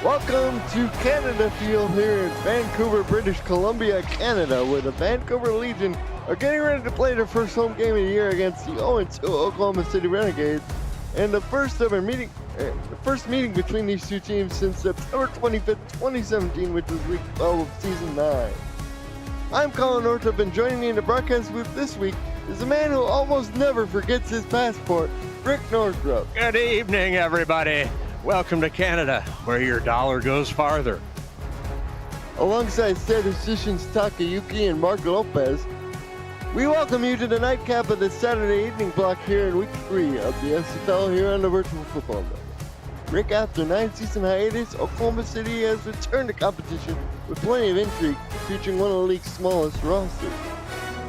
Welcome to Canada Field here in Vancouver, British Columbia, Canada, where the Vancouver Legion are getting ready to play their first home game of the year against the 0-2 Oklahoma City Renegades, and the first meeting between these two teams since September 25th, 2017, which was week 12 of season 9. I'm Colin Northup, and joining me in the broadcast booth this week is a man who almost never forgets his passport, Rick Northup. Good evening, everybody. Welcome to Canada, where your dollar goes farther. Alongside statisticians Takayuki and Mark Lopez, we welcome you to the nightcap of the Saturday evening block here in week 3 of the SFL here on the Virtual Football Network. Rick, after 9-season hiatus, Oklahoma City has returned to competition with plenty of intrigue, featuring one of the league's smallest rosters.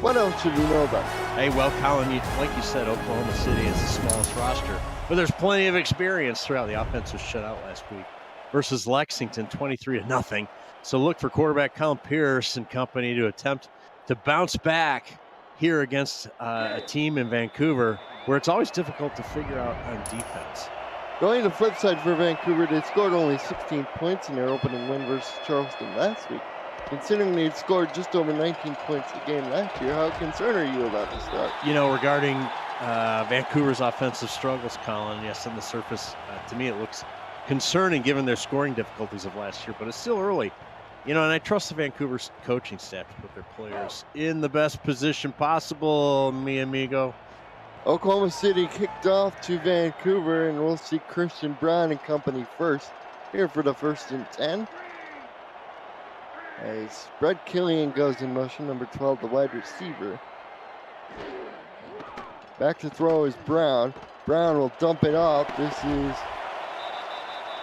What else should we know about it? Hey, well, Colin, like you said, Oklahoma City is the smallest roster, but there's plenty of experience throughout the offensive shutout last week versus Lexington, 23-0. So look for quarterback Colin Pierce and company to attempt to bounce back here against a team in Vancouver where it's always difficult to figure out on defense. Going to the flip side for Vancouver, they scored only 16 points in their opening win versus Charleston last week. Considering they'd scored just over 19 points a game last year, how concerned are you about the start? You know, regarding Vancouver's offensive struggles, Colin, yes, on the surface, to me it looks concerning given their scoring difficulties of last year, but it's still early. You know, and I trust the Vancouver's coaching staff to put their players in the best position possible, mi amigo. Oklahoma City kicked off to Vancouver, and we'll see Christian Brown and company first here for the 1st and 10. As Brett Killian goes in motion, number 12, the wide receiver. Back to throw is Brown. Brown will dump it off. This is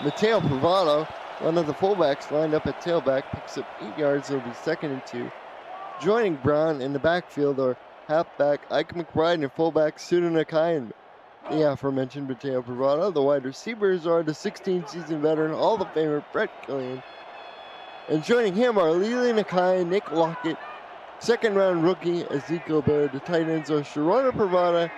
Mateo Privado, one of the fullbacks lined up at tailback, picks up 8 yards. It'll be 2nd and 2. Joining Brown in the backfield are halfback Ike McBride and fullback Suda Nakai and the aforementioned Mateo Privado. The wide receivers are the 16-season veteran Hall of Famer Brett Killian. And joining him are Lili Nakai, Nick Lockett, 2nd-round rookie Ezekiel Baird. The tight ends are Sharona Privada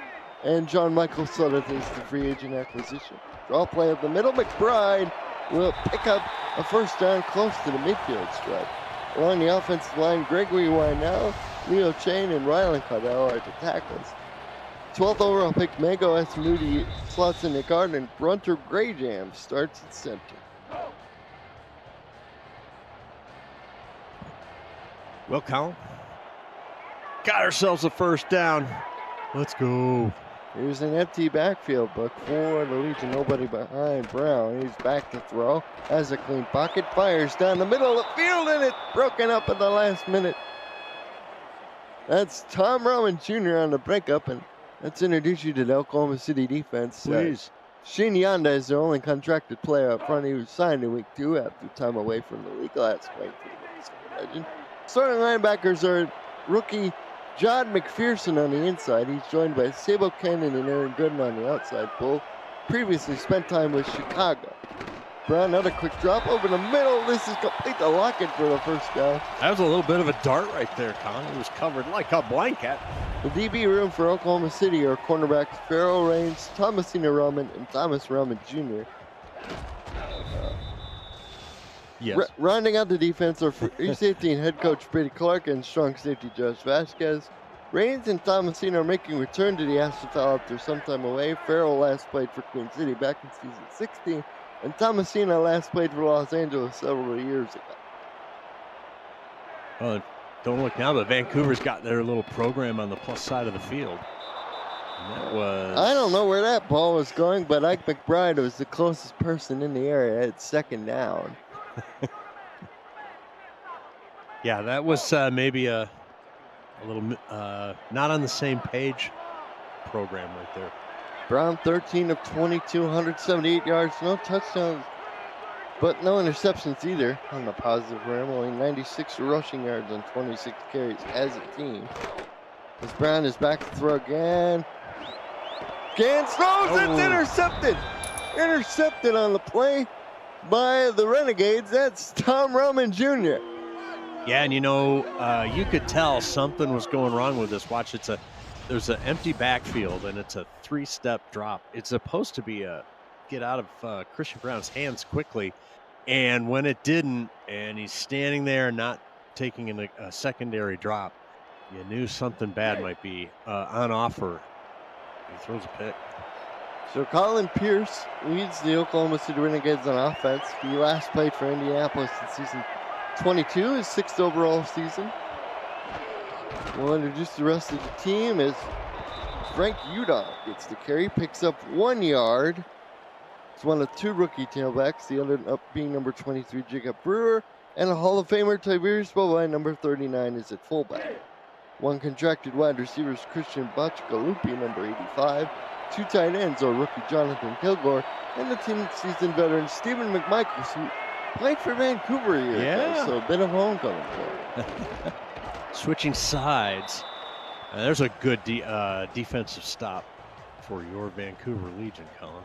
and John Michael Suddeth is the free agent acquisition. Draw play up the middle. McBride will pick up a 1st down close to the midfield stripe. Along the offensive line, Gregory Wynell, Leo Chain, and Rylan Cardell are the tackles. 12th overall pick, Mago S. Moody slots in the guard, and Brunter Grayjam starts at center. Well, Colin, got ourselves a 1st down. Let's go. Here's an empty backfield, but for the Legion, nobody behind Brown. He's back to throw, has a clean pocket, fires down the middle of the field, and it's broken up at the last minute. That's Tom Roman Jr. on the breakup, and let's introduce you to the Oklahoma City defense. Please. Shin Yanda is their only contracted player up front. He was signed in week 2 after time away from the league last week for the legend. Starting linebackers are rookie John McPherson on the inside. He's joined by Sabo Cannon and Aaron Gooden on the outside. Bull previously spent time with Chicago. Brown, another quick drop over the middle. This is complete to Lockett for the 1st down. That was a little bit of a dart right there, Colin. It was covered like a blanket. The DB room for Oklahoma City are cornerbacks Farrell Raines, Thomasina Roman, and Thomas Roman Jr. Yes. Rounding out the defense are free safety and head coach Brady Clark and strong safety Josh Vasquez. Raines and Thomasina are making return to the SFL after some time away. Farrell last played for Queen City back in season 16, and Thomasina last played for Los Angeles several years ago. Well, don't look now, but Vancouver's got their little program on the plus side of the field. And that was... I don't know where that ball was going, but Ike McBride was the closest person in the area at 2nd down. Yeah, that was maybe a little not on the same page program right there. Brown 13 of 22, 178 yards, no touchdowns, but no interceptions either on the positive for him. Only 96 rushing yards on 26 carries as a team. As Brown is back to throw again. Gans throws, it's intercepted! Intercepted on the play by the Renegades. That's Tom Roman Jr. Yeah, and you know, you could tell something was going wrong with this. Watch, there's an empty backfield, and it's a 3-step drop. It's supposed to be a get out of Christian Brown's hands quickly, And when it didn't, and he's standing there not taking a secondary drop, you knew something bad might be on offer. He throws a pick. So Colin Pierce leads the Oklahoma City Renegades on offense. He last played for Indianapolis in season 22, his 6th overall season. We'll introduce the rest of the team as Frank Udon gets the carry, picks up 1 yard. It's one of 2 rookie tailbacks, the other up being number 23, Jacob Brewer, and a Hall of Famer, Tiberius Bobai, number 39, is at fullback. 1 contracted wide receiver is Christian Bachkalupi, number 85. 2 tight ends are rookie Jonathan Kilgore and the team seasoned veteran Stephen McMichaels, who played for Vancouver a year ago, so a bit of homecoming for him. Switching sides. There's a good defensive stop for your Vancouver Legion, Colin.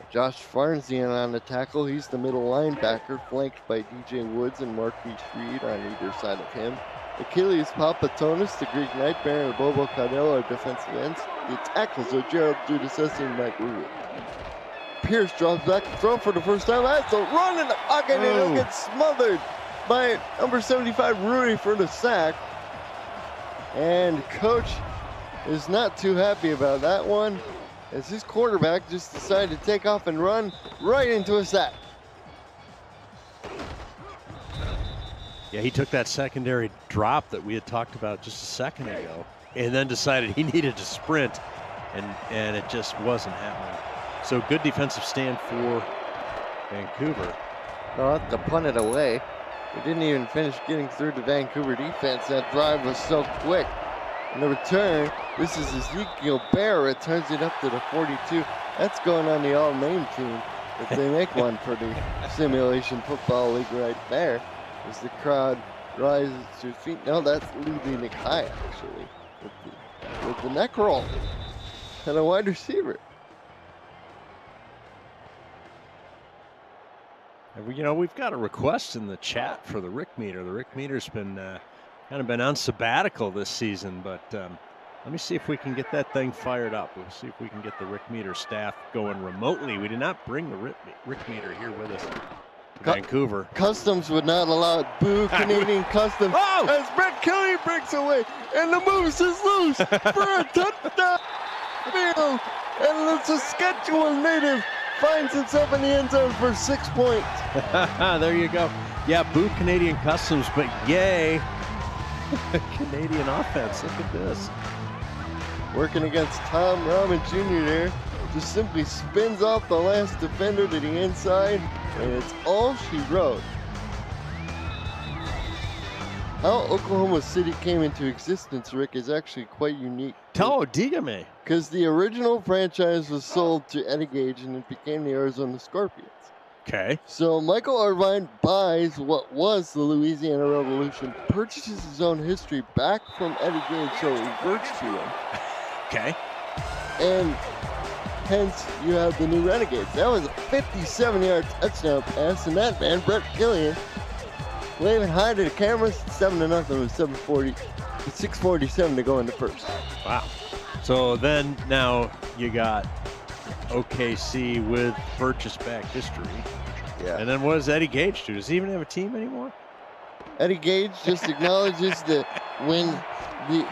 Josh Farnzian on the tackle. He's the middle linebacker, flanked by DJ Woods and Marquise Reed on either side of him. Achilles Papatonis, the Greek Nightmare, and Bobo Cardell are defensive ends. The tackles are Gerald Giudice and Mike Ruger. Pierce drops back to throw for the first time. That's a run in the pocket, and he'll get smothered by number 75, Rudy, for the sack. And coach is not too happy about that one, as his quarterback just decided to take off and run right into a sack. Yeah, he took that secondary drop that we had talked about just a second ago and then decided he needed to sprint, and it just wasn't happening. So good defensive stand for Vancouver. They'll have to punt it away. They didn't even finish getting through the Vancouver defense. That drive was so quick. And the return, this is Ezekiel Bear, returns it up to the 42. That's going on the all-name team if they make one for the Simulation Football League right there. As the crowd rises to feet. No, that's Lee Nikai, actually, with the neck roll and a wide receiver. You know, we've got a request in the chat for the Rick Meter. The Rick Meter's been kind of been on sabbatical this season, but let me see if we can get that thing fired up. We'll see if we can get the Rick Meter staff going remotely. We did not bring the Rick Meter here with us. Vancouver. Customs would not allow it. Boo, Canadian Customs. Oh! As Brett Kelly breaks away and the moose is loose for a touchdown field. And the Saskatchewan native finds himself in the end zone for 6 points. There you go. Yeah, boo Canadian Customs, but yay. Canadian offense. Look at this. Working against Tom Rahman Jr. there. Just simply spins off the last defender to the inside, and it's all she wrote. How Oklahoma City came into existence, Rick, is actually quite unique. Dígame. Because the original franchise was sold to Eddie Gage, and it became the Arizona Scorpions. Okay. So Michael Irvine buys what was the Louisiana Revolution, purchases his own history back from Eddie Gage, so it reverts to him. Okay. And hence, you have the new Renegades. That was a 57-yard touchdown pass, and that man, Brett Killian, waving high to the cameras, 7-0 with 6:47 to go in the first. Wow. So then now you got OKC with purchase back history. Yeah. And then what does Eddie Gage do? Does he even have a team anymore? Eddie Gage just acknowledges that when the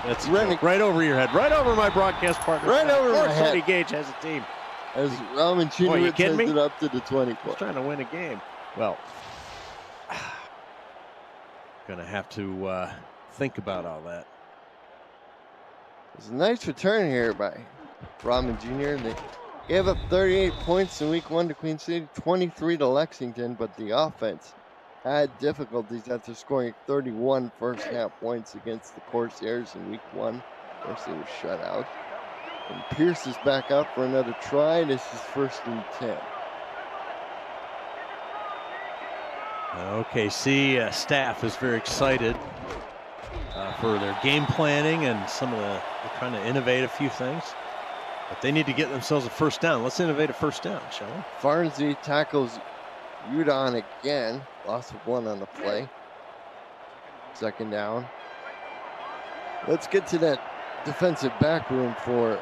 That's right over your head, right over my broadcast partner. Right over my head. Eddie Gage has a team. As Rahman Jr. sends me? it up to the 20 He's point. trying to win a game. Well, gonna have to think about all that. It's a nice return here by Rahman Jr. They gave up 38 points in week 1 to Queen City, 23 to Lexington, but the offense had difficulties after scoring 31 first half points against the Corsairs in week 1. Of course, they were shut out. And Pierce is back out for another try. This is 1st and 10. OKC staff is very excited for their game planning and they're trying to innovate a few things. But they need to get themselves a first down. Let's innovate a first down, shall we? Farnsey tackles Udon again. Loss of 1 on the play. 2nd down. Let's get to that defensive back room for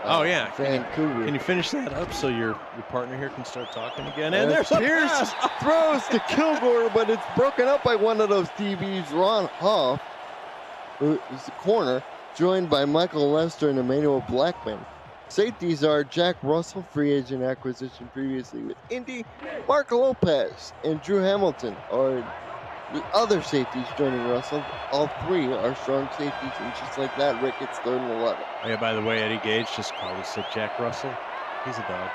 Vancouver. Can you finish that up so your partner here can start talking again? And there's Pierce throws to Kilgore, but it's broken up by one of those DBs, Ron Hoff, who is the corner, joined by Michael Lester and Emmanuel Blackman. Safeties are Jack Russell, free agent acquisition previously with Indy, Mark Lopez, and Drew Hamilton are the other safeties joining Russell. All three are strong safeties, and just like that, Rick gets 3rd and 11. Oh, yeah, by the way, Eddie Gage just called us Jack Russell. He's a dog.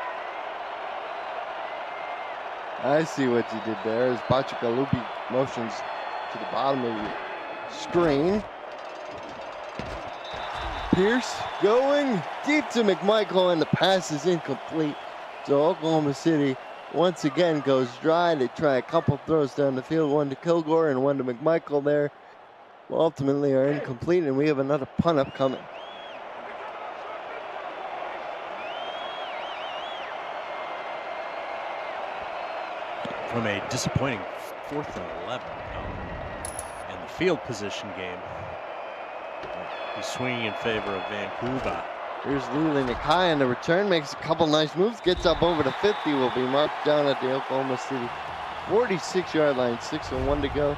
I see what you did there as Bachikalupi motions to the bottom of the screen. Pierce going deep to McMichael, and the pass is incomplete. So Oklahoma City once again goes dry. They try a couple throws down the field, one to Kilgore and one to McMichael there. Well, ultimately are incomplete, and we have another punt upcoming. From a disappointing 4th and 11 in the field position game. He's swinging in favor of Vancouver. Here's Leland Nakai on the return, makes a couple nice moves, gets up over the 50, will be marked down at the Oklahoma City 46-yard line, 6:01 to go.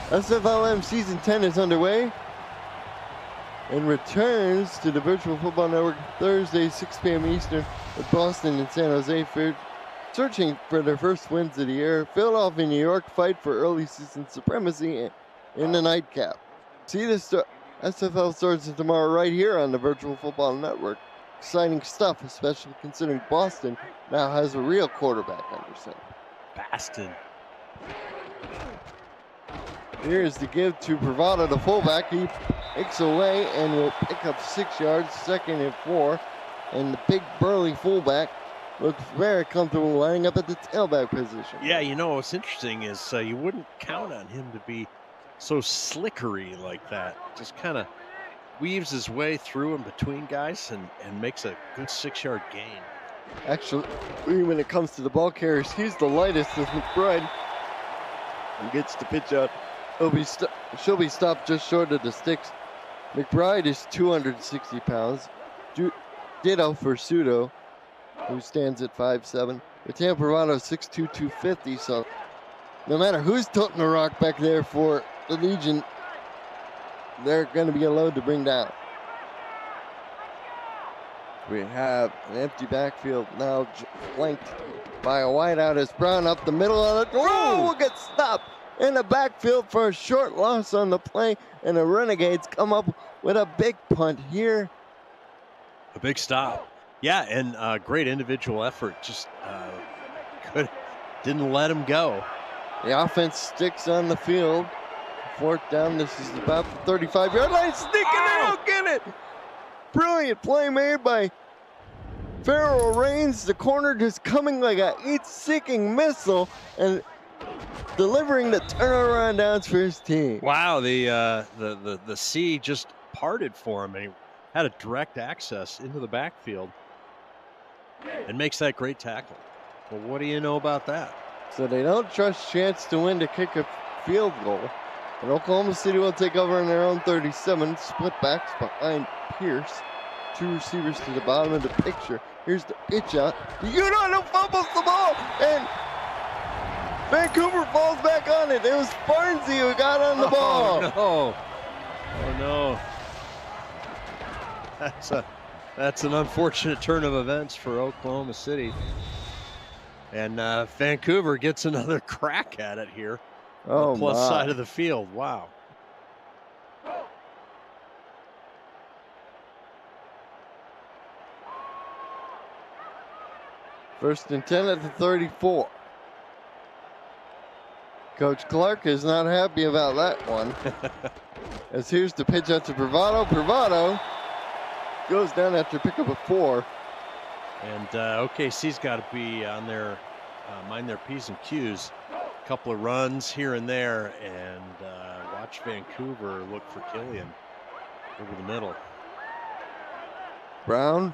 SFLM Season 10 is underway and returns to the Virtual Football Network Thursday, 6 p.m. Eastern, with Boston and San Jose searching for their first wins of the year. Philadelphia and New York fight for early season supremacy in the nightcap. See the SFL starts tomorrow right here on the Virtual Football Network. Exciting stuff, especially considering Boston now has a real quarterback under center. Boston. Here's the give to Bravado, the fullback. He picks away and will pick up 6 yards, 2nd and 4. And the big burly fullback looks very comfortable lining up at the tailback position. Yeah, you know what's interesting is you wouldn't count on him to be so slickery like that. Just kind of weaves his way through and between guys and makes a good 6-yard gain. Actually, when it comes to the ball carriers, he's the lightest as McBride. He gets the pitch out. She'll be stopped just short of the sticks. McBride is 260 pounds. Ditto for Sudo, who stands at 5'7". Mateo Bravado 6'2", 250. So no matter who's toting the rock back there for the Legion, they're going to be a load to bring down. We have an empty backfield now flanked by a wideout as Brown up the middle of the throw will get stopped in the backfield for a short loss on the play, and the Renegades come up with a big punt here. A big stop. Yeah, and great individual effort. Just didn't let him go. The offense sticks on the field. 4th down. This is about the 35-yard line. Sneaking it out, get it. Brilliant play made by Farrell Rains. The corner just coming like a heat-seeking missile and delivering the turnaround downs for his team. Wow, the sea just parted for him, and he had a direct access into the backfield and makes that great tackle. Well, what do you know about that? So they don't trust Chance to win to kick a field goal. And Oklahoma City will take over on their own 37. Split backs behind Pierce. 2 receivers to the bottom of the picture. Here's the pitch out. Udon fumbles the ball, and Vancouver falls back on it. It was Barnesy who got on the ball. No. Oh no. That's an unfortunate turn of events for Oklahoma City. And Vancouver gets another crack at it here. Oh, on the plus side of the field. Wow. First and 10 at the 34. Coach Clark is not happy about that one. As here's the pitch out to Bravado. Bravado goes down after pickup of 4. And OKC's got to be on their mind their P's and Q's. A couple of runs here and there, and watch Vancouver look for Killian over the middle. Brown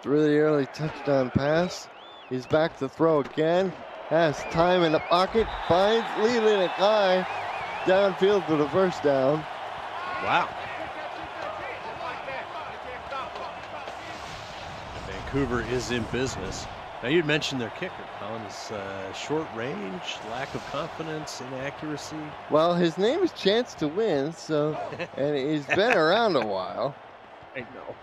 through the early touchdown pass. He's back to throw again. Has time in the pocket. Finds Leland Nakai downfield for the first down. Wow. Vancouver is in business. Now, you'd mentioned their kicker, Colin, is short range, lack of confidence, inaccuracy. Well, his name is Chance to Win, so, and he's been around a while. I know.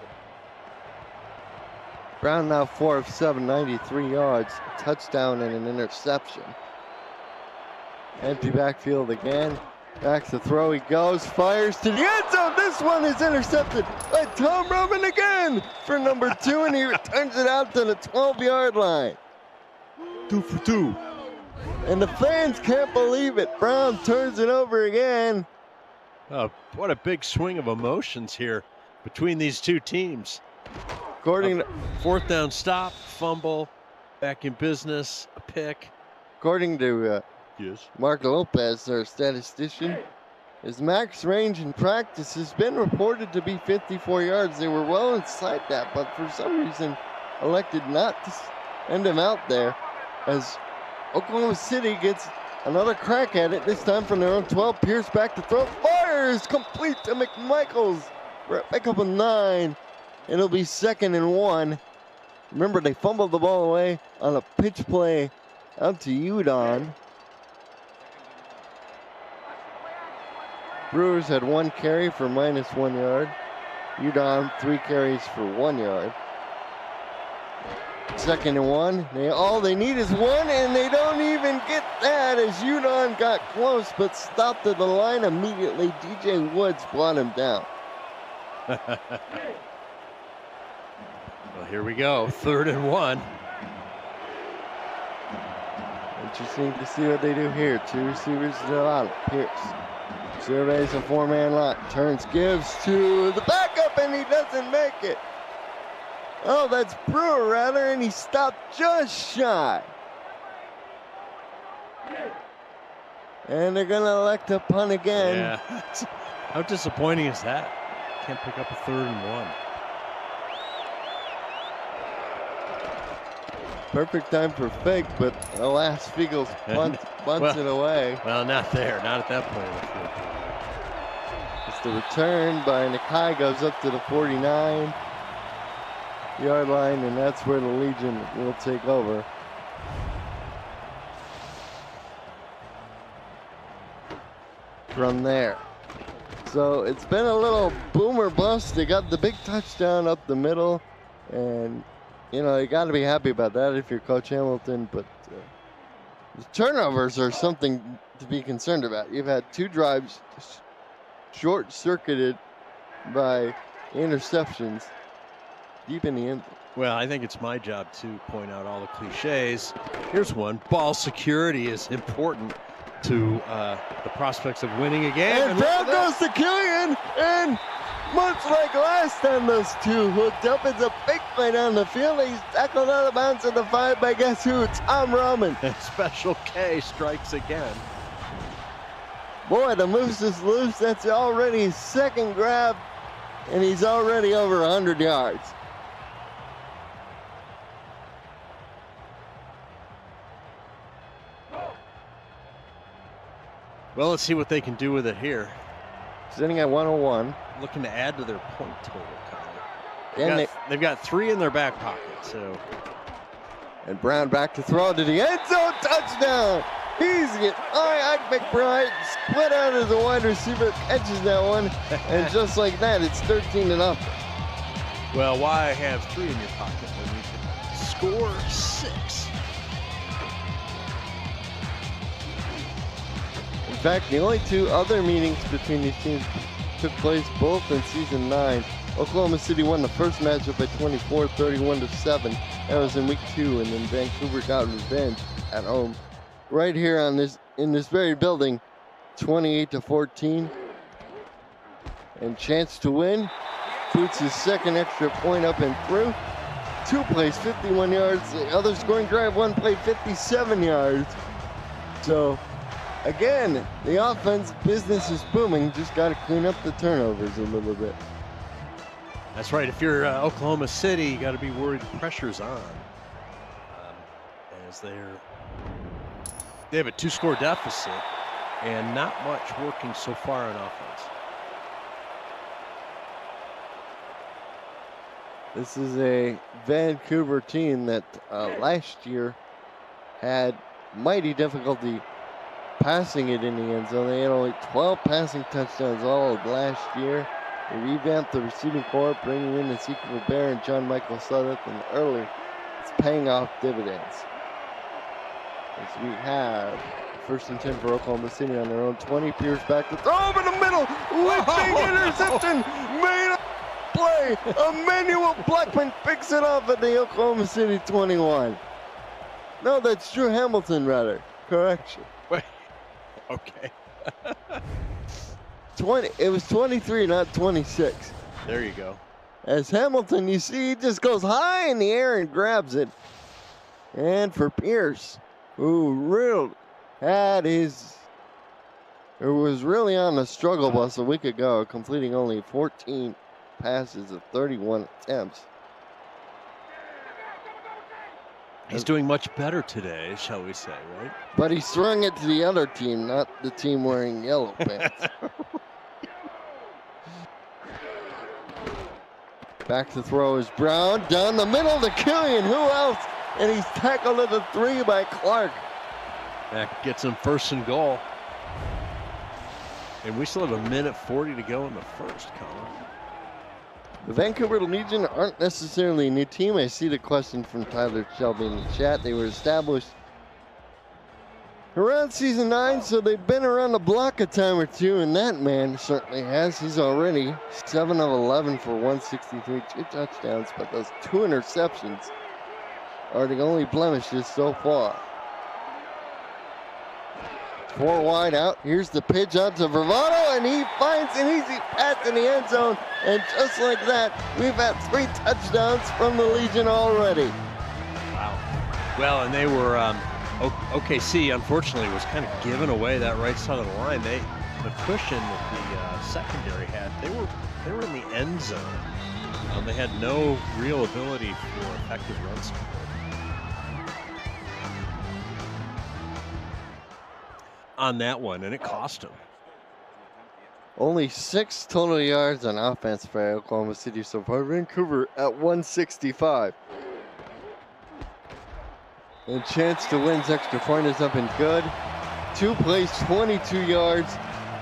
Brown now 4 of 7, 93 yards, a touchdown and an interception. Empty backfield again. Back to throw he goes, fires to the end zone. This one is intercepted by Tom Roman again for number 2, and he returns it out to the 12-yard line. 2 for 2. And the fans can't believe it. Brown turns it over again. Oh, what a big swing of emotions here between these two teams. According to, 4th down stop, fumble, back in business, a pick. According to Yes. Mark Lopez, our statistician, his max range in practice has been reported to be 54 yards. They were well inside that, but for some reason elected not to end him out there, as Oklahoma City gets another crack at it, this time from their own 12. Pierce back to throw, fires, complete to McMichaels for a pickup of 9. It'll be 2nd and 1. Remember, they fumbled the ball away on a pitch play out to Udon. Brewers had 1 carry for -1 yard. Udon 3 carries for 1 yard. 2nd and 1. All they need is 1, and they don't even get that, as Udon got close but stopped at the line immediately. DJ Woods brought him down. Well, here we go. 3rd and 1. Interesting to see what they do here. 2 receivers to the bottom. Pierce surveys a 4-man line. Turns, gives to the backup, and he doesn't make it. Oh, that's Brewer, rather, and he stopped just shy. And they're going to elect to punt again. Yeah. How disappointing is that? Can't pick up a 3rd and 1. Perfect time for fake, but alas, Fiegels bunts it away. Well, not there. Not at that point in the field. It's the return by Nakai, goes up to the 49-yard line, and that's where the Legion will take over. From there. So it's been a little boomer bust. They got the big touchdown up the middle, and you know, you got to be happy about that if you're Coach Hamilton, but the turnovers are something to be concerned about. You've had 2 drives short-circuited by interceptions deep in the end. Well, I think it's my job to point out all the cliches. Here's one. Ball security is important to the prospects of winning a game. And Brown goes to Killian, and much like last time, those two hooked up. It's a big play down the field. He's tackled out of bounds at the 5 by guess who? Tom Roman. Special K strikes again. Boy, the moose is loose. That's already his 2nd grab, and he's already over 100 yards. Well, let's see what they can do with it here. Sitting at 101. Looking to add to their point total, Colin. And they've got 3 in their back pocket, so. And Brown back to throw to the end zone, touchdown. He's getting Ike McBride split out as a wide receiver, catches that one, and just like that, it's 13-0. Well, why have 3 in your pocket when you can score 6? In fact, the only 2 other meetings between these teams took place both in season 9. Oklahoma City won the first matchup by 24, 31-7. That was in week 2, and then Vancouver got revenge at home. Right here on this, in this very building, 28-14. And Chance to Win puts his 2nd extra point up and through. 2 plays, 51 yards. The other scoring drive, 1 play, 57 yards. So, again, the offense business is booming. Just got to clean up the turnovers a little bit. That's right. If you're Oklahoma City, you got to be worried the pressure's on. As they have a 2-score deficit and not much working so far on offense. This is a Vancouver team that last year had mighty difficulty passing it in the end zone. They had only 12 passing touchdowns all of last year. They revamped the receiving corps, bringing in Ezekiel Bear and John Michael Sutherland early. It's paying off dividends. As we have 1st and 10 for Oklahoma City on their own 20. Pierce back to throw over the middle. Whipping interception. Made a play. Emmanuel Blackman picks it up at the Oklahoma City 21. No, that's Drew Hamilton, rather. Correction. Wait. Okay. It was 23, not 26. There you go. As Hamilton, you see, he just goes high in the air and grabs it. And for Pierce, who really was really on the struggle bus a week ago, completing only 14 passes of 31 attempts. He's doing much better today, shall we say, right? But he throwing it to the other team, not the team wearing yellow pants. Back to throw is Brown, down the middle to Killian, who else? And he's tackled at the 3 by Clark. That gets him 1st and goal. And we still have 1:40 to go in the first, Colin. The Vancouver Legion aren't necessarily a new team. I see the question from Tyler Shelby in the chat. They were established around season 9, so they've been around the block a time or two, and that man certainly has. He's already 7 of 11 for 163, 2 touchdowns, but those 2 interceptions are the only blemishes so far. 4 wide out. Here's the pitch out to Bravado, and he finds an easy pass in the end zone. And just like that, we've had 3 touchdowns from the Legion already. Wow. Well, and they were OKC. Unfortunately, was kind of giving away that right side of the line. The cushion that the secondary had, they were in the end zone. They had no real ability for effective run support. On that one, and it cost him. Only 6 total yards on offense for Oklahoma City so far. Vancouver at 165. And chance to win's extra point is up and good. 2 plays, 22 yards.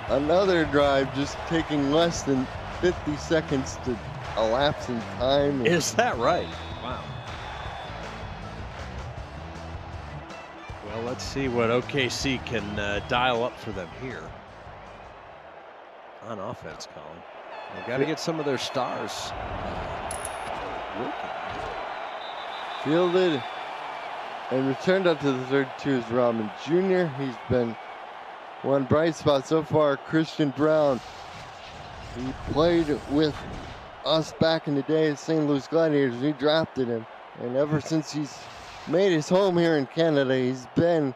Another drive just taking less than 50 seconds to elapse in time. Is that right? Wow. Well, let's see what OKC can dial up for them here on offense, Colin. They've got to get some of their stars working. Fielded and returned up to the 32 is Robin Jr. He's been one bright spot so far. Christian Brown, he played with us back in the day at St. Louis Gladiators. We drafted him, and ever since he's made his home here in Canada, he's been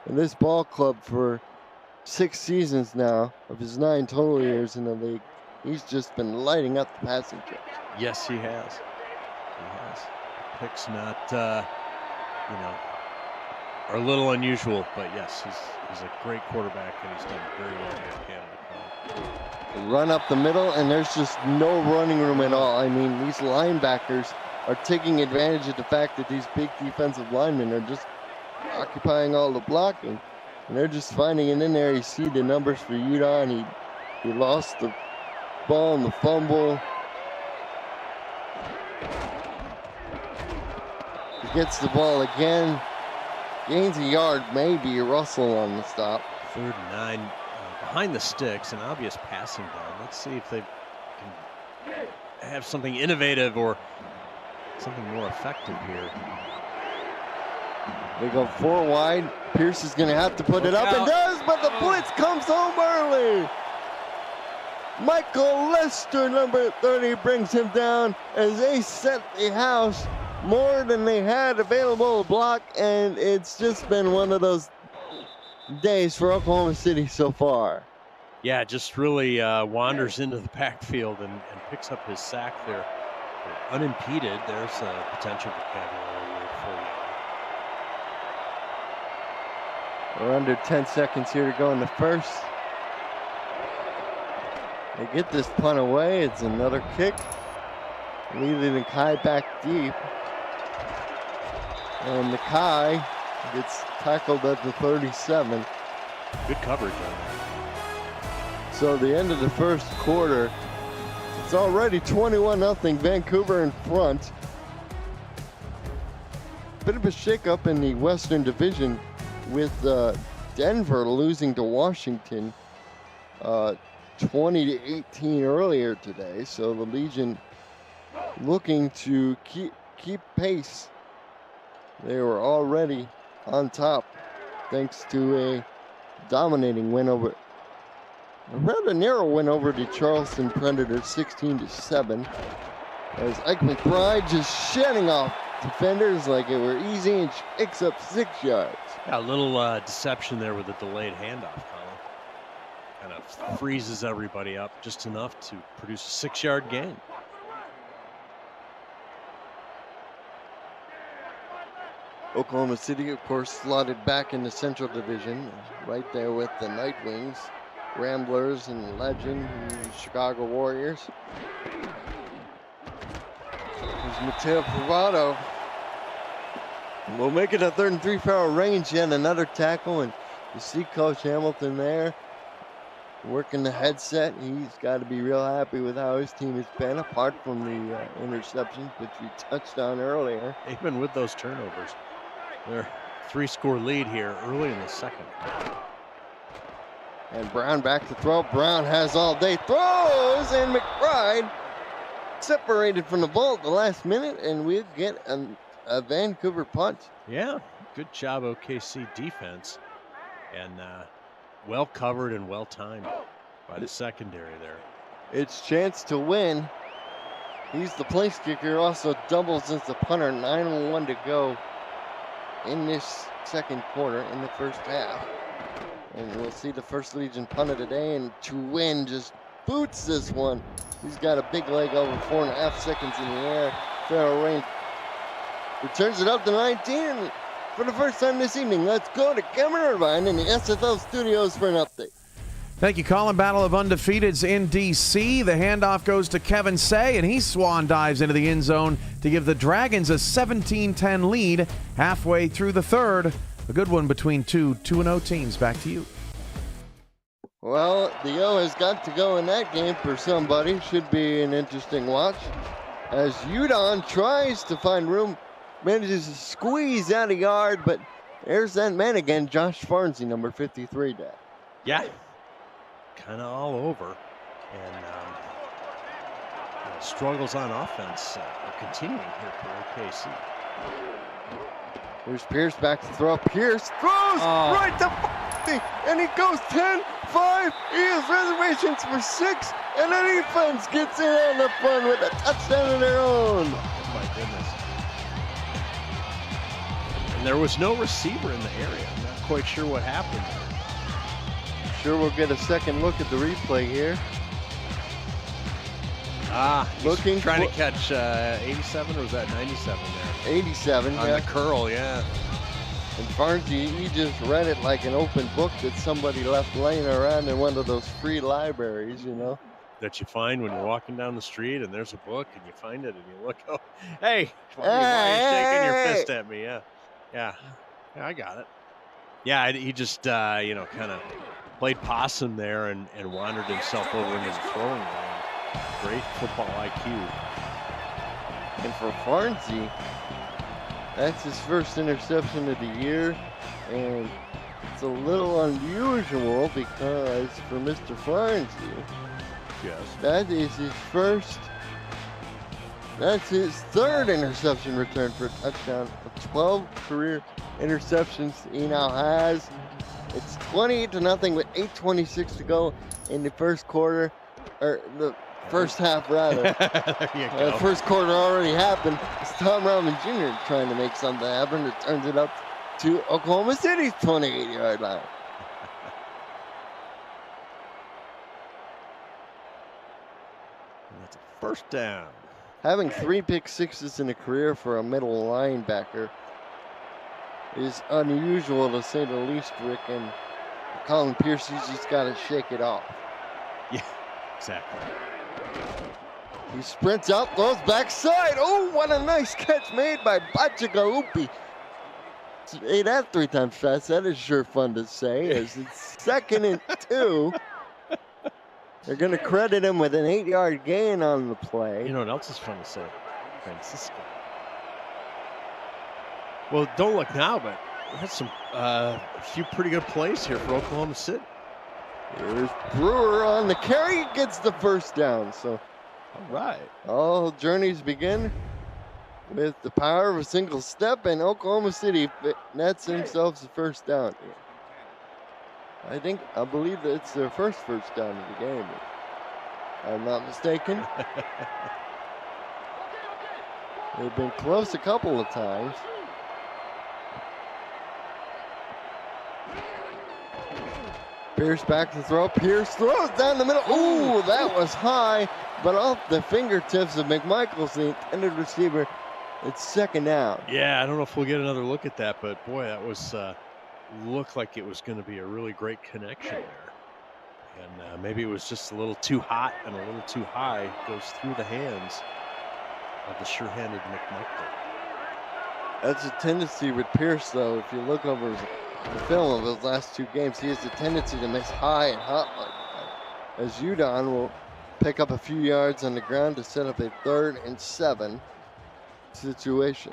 in this ball club for 6 seasons now of his 9 total years in the league. He's just been lighting up the passing game. Yes, he has. He has. Pick's not, are a little unusual, but yes, he's a great quarterback, and he's done very well here in Canada. Run up the middle, and there's just no running room at all. I mean, these linebackers are taking advantage of the fact that these big defensive linemen are just occupying all the blocking, and they're just finding it in there. You see the numbers for Utah, and he lost the ball in the fumble. He gets the ball again, gains a yard, maybe a Russell on the stop. 3rd and 9, behind the sticks, an obvious passing down. Let's see if they can have something innovative or something more effective here. They go 4 wide. Pierce is going to have to put it up, and does, but the blitz comes home early. Michael Lester, number 30, brings him down as they set the house more than they had available to block, and it's just been one of those days for Oklahoma City so far. Yeah, just really wanders into the backfield and picks up his sack there. Unimpeded, there's a potential vocabulary word for you. We're under 10 seconds here to go in the first. They get this punt away. It's another kick. Leading the Kai back deep. And the Kai gets tackled at the 37. Good coverage on that. So the end of the first quarter, it's already 21-0, Vancouver in front. Bit of a shakeup in the Western Division with Denver losing to Washington 20-18 earlier today. So the Legion looking to keep pace. They were already on top thanks to a dominating win over, a rather narrow win over the Charleston Predators, 16-7. As Ike McBride just shedding off defenders like it were easy and picks up 6 yards. Yeah, a little deception there with the delayed handoff, Colin. Kind of freezes everybody up just enough to produce a 6-yard gain. Oklahoma City, of course, slotted back in the Central Division, right there with the Nightwings, Ramblers, and Legend, and Chicago Warriors. There's Mateo Privado. We'll make it a 3rd and 3 foul range, yet another tackle, and you see Coach Hamilton there working the headset. He's got to be real happy with how his team has been, apart from the interceptions, which we touched on earlier. Even with those turnovers. Their 3-score lead here early in the second. And Brown back to throw. Brown has all day, throws, and McBride separated from the ball at the last minute, and we'll get a Vancouver punt. Yeah, good job OKC defense, and well covered and well timed by the secondary there. It's chance to win. He's the place kicker, also doubles as the punter. 9:01 to go in this second quarter, in the first half. And we'll see the First Legion punter today, and to win just boots this one. He's got a big leg over 4.5 seconds in the air. Farrell Rain returns it up to 19 for the first time this evening. Let's go to Kevin Irvine in the SFL studios for an update. Thank you, Colin. Battle of Undefeateds in D.C. The handoff goes to Kevin Say, and he swan dives into the end zone to give the Dragons a 17-10 lead halfway through the third. A good one between two 2-0 teams. Back to you. Well, the O has got to go in that game for somebody. Should be an interesting watch. As Udon tries to find room, manages to squeeze out a yard, but there's that man again, Josh Farnsey, number 53, Dad. Yeah. Kind of all over, and struggles on offense are continuing here for OKC. There's Pierce back to throw. Pierce throws right to Farnsey, and he goes 10-5. He has reservations for 6, and the defense gets in on the front with a touchdown of their own. Oh my goodness! And there was no receiver in the area. I'm not quite sure what happened there. Sure, we'll get a second look at the replay here. Looking trying to catch 87, or was that 97 there? 87, on the curl, yeah. And Farnsey, he just read it like an open book that somebody left laying around in one of those free libraries, you know. That you find when you're walking down the street and there's a book and you find it and you look, oh, hey, why are you shaking your fist at me? Yeah, I got it. Yeah, he just, kind of played possum there and wandered himself over into the throwing lane. Great football IQ. And for Farnsey, that's his first interception of the year, and it's a little unusual because for Mr. Farnsey, yes, that's his third interception return for a touchdown. Of 12 career interceptions he now has. It's 28-0 with 8:26 to go in the first quarter, or the first half rather. There you go. The first quarter already happened. It's Tom Rahman Jr. trying to make something happen. It turns it up to Oklahoma City's 28-yard line. And that's a first down. Having 3 pick sixes in a career for a middle linebacker is unusual to say the least, Rick, and Colin Pierce, he's just got to shake it off. Yeah, exactly. He sprints out, throws backside. Oh, what a nice catch made by Bachagaupi. Hey, that 3 times fast. That is sure fun to say. As it's 2nd and 2. They're going to credit him with an 8-yard gain on the play. You know what else is fun to say? Francisco. Well, don't look now, but we had a few pretty good plays here for Oklahoma City. Here's Brewer on the carry, gets the first down. So, all right. All journeys begin with the power of a single step, and Oklahoma City nets themselves the first down. I believe that it's their first down of the game, if I'm not mistaken. They've been close a couple of times. Pierce back to throw. Pierce throws down the middle. Ooh, that was high, but off the fingertips of McMichaels, the intended receiver. It's 2nd down. Yeah, I don't know if we'll get another look at that, but boy, that was looked like it was going to be a really great connection there. And maybe it was just a little too hot and a little too high. Goes through the hands of the sure-handed McMichael. That's a tendency with Pierce, though. If you look over the film of his last 2 games, he has a tendency to miss high and hot like that. As Udon will pick up a few yards on the ground to set up a 3rd and 7 situation.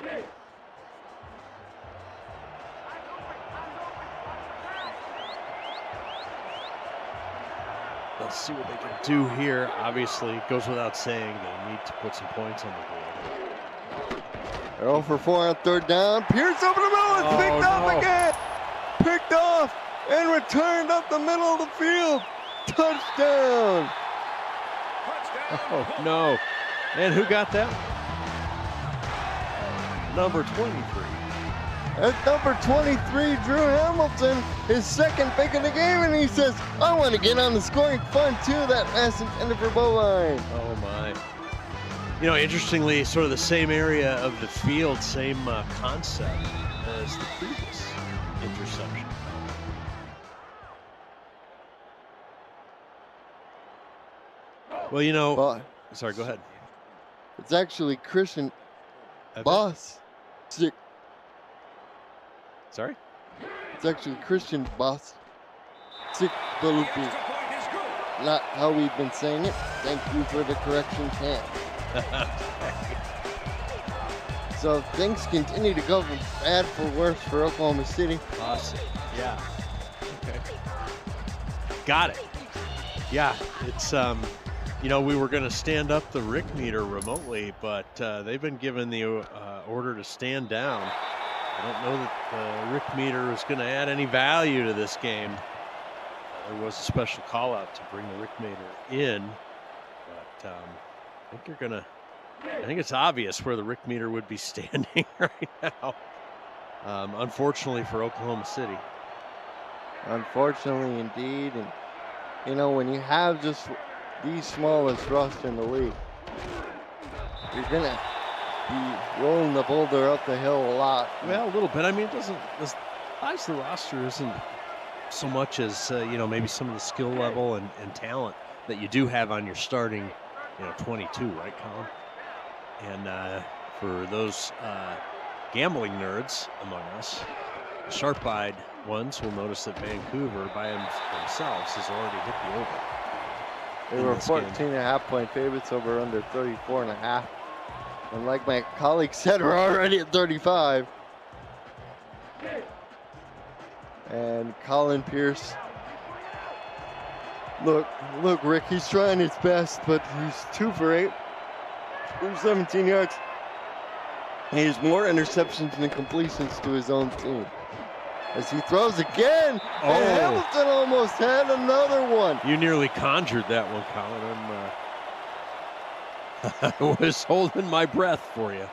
Let's see what they can do here. Obviously, it goes without saying they need to put some points on the board. They're 0 for 4 on 3rd down. Pierce over the middle and picked off again. Picked off and returned up the middle of the field. Touchdown. Oh, no. And who got that? Number 23. At number 23, Drew Hamilton, his 2nd pick of the game, and he says, I want to get on the scoring fun too. That pass intended for Bovine. Oh, my. You know, interestingly, sort of the same area of the field, same concept as the previous interception. Well, you know, sorry, go ahead. It's actually Christian Boss. Sorry? It's actually Christian Boss. Not how we've been saying it. Thank you for the correction, Cam. So things continue to go from bad for worse for Oklahoma City. Awesome. Yeah. Okay. Got it. Yeah, it's you know, we were going to stand up the Rick meter remotely, but they've been given the order to stand down. I don't know that the Rick meter is going to add any value to this game. There was a special call out to bring the Rick meter in, but I think it's obvious where the Rick meter would be standing right now. Unfortunately for Oklahoma City. Unfortunately, indeed, and you know, when you have just the smallest roster in the league, you're gonna be rolling the boulder up the hill a lot. Well, a little bit. I mean, the size of the roster isn't so much as you know, maybe some of the skill level and talent that you do have on your starting, 22, right, Colin? And for those gambling nerds among us, the sharp-eyed ones will notice that Vancouver, by themselves, has already hit the over. They were 14.5-point favorites over under 34.5. And like my colleague said, we're already at 35. And Colin Pierce. Look, Rick, he's trying his best, but he's 2 for 8. 17 yards. He has more interceptions than completions to his own team. As he throws again, and Hamilton almost had another one. You nearly conjured that one, Colin. I was holding my breath for you.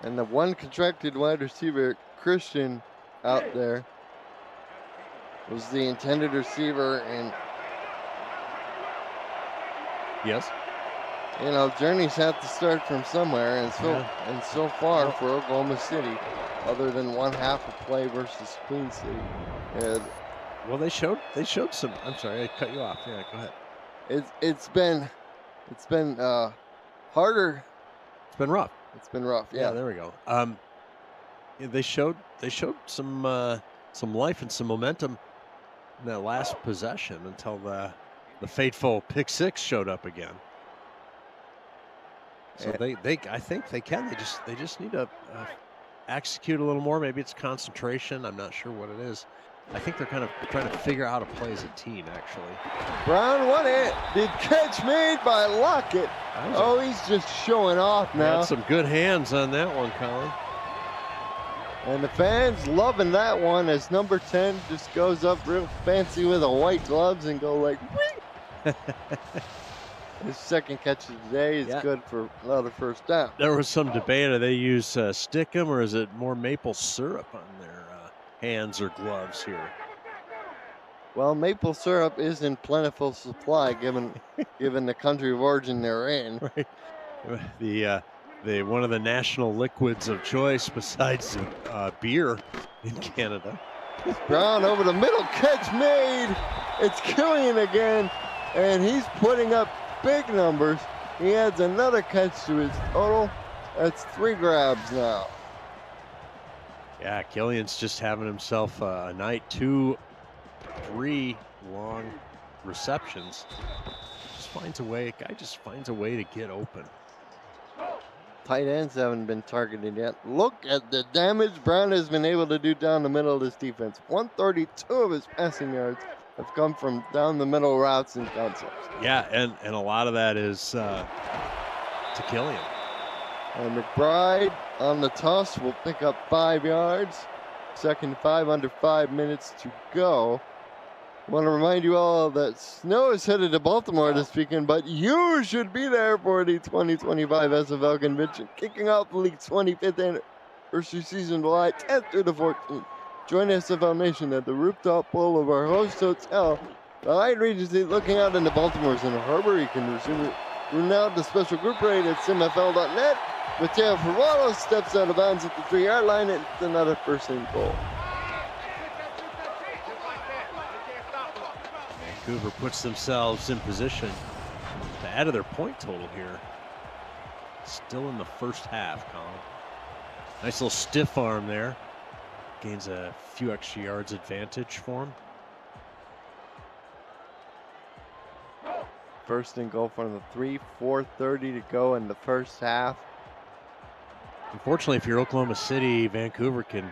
And the one contracted wide receiver, Christian, out there was the intended receiver, and yes, journeys have to start from somewhere, and so far for Oklahoma City, other than one half of play versus Queen City, Well, they showed some. I'm sorry, I cut you off. Yeah, go ahead. It's been harder. It's been rough. It's been rough. Yeah, there we go. Yeah, they showed some life and some momentum in that last possession until the fateful pick six showed up again. So I think they can. They just need to execute a little more. Maybe it's concentration. I'm not sure what it is. I think they're kind of trying to figure out how to play as a team, actually. Brown won it. Big catch made by Lockett. Oh, he's just showing off now. Had some good hands on that one, Colin. And the fans loving that one as number 10 just goes up real fancy with the white gloves and go like, whee! His second catch of the day is good for another first down. There was some debate. Do they use stickum or is it more maple syrup on their hands or gloves here? Well, maple syrup is in plentiful supply given the country of origin they're in. Right. The one of the national liquids of choice besides beer in Canada. Brown over the middle, catch made. It's Killian again, and he's putting up big numbers. He adds another catch to his total. That's 3 grabs now. Yeah, Killian's just having himself a night. 2-3 long receptions. Just finds a way. Guy just finds a way to get open. Tight ends haven't been targeted yet. Look at the damage Brown has been able to do down the middle of this defense. 132 of his passing yards have come from down the middle routes and concepts. Yeah, and a lot of that is to Killian. And McBride on the toss will pick up 5 yards. Second 5, under 5 minutes to go. I want to remind you all that snow is headed to Baltimore this weekend, but you should be there for the 2025 SFL convention, kicking off the league's 25th anniversary season, July 10th through the 14th. Join SFL Nation at the rooftop pool of our host hotel, the Hyatt Regency, looking out into Baltimore's Inner Harbor. You can resume now the special group rate at simfl.net. Mateo Ferraro steps out of bounds at the 3-yard line, and it's another first and goal. Vancouver puts themselves in position to add to their point total here. Still in the first half, Colin. Nice little stiff arm there. Gains a few extra yards advantage for him. First and goal from the 3, 4:30 to go in the first half. Unfortunately, if you're Oklahoma City, Vancouver can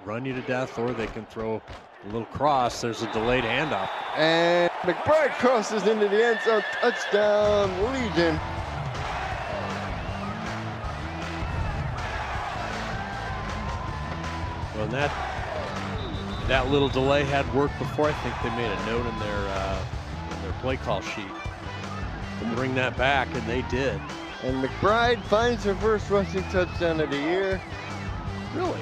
run you to death, or they can throw a little cross. There's a delayed handoff. And McBride crosses into the end zone. Touchdown, Legion. Well, that little delay had worked before. I think they made a note in their play call sheet to bring that back, and they did. And McBride finds her first rushing touchdown of the year. Really?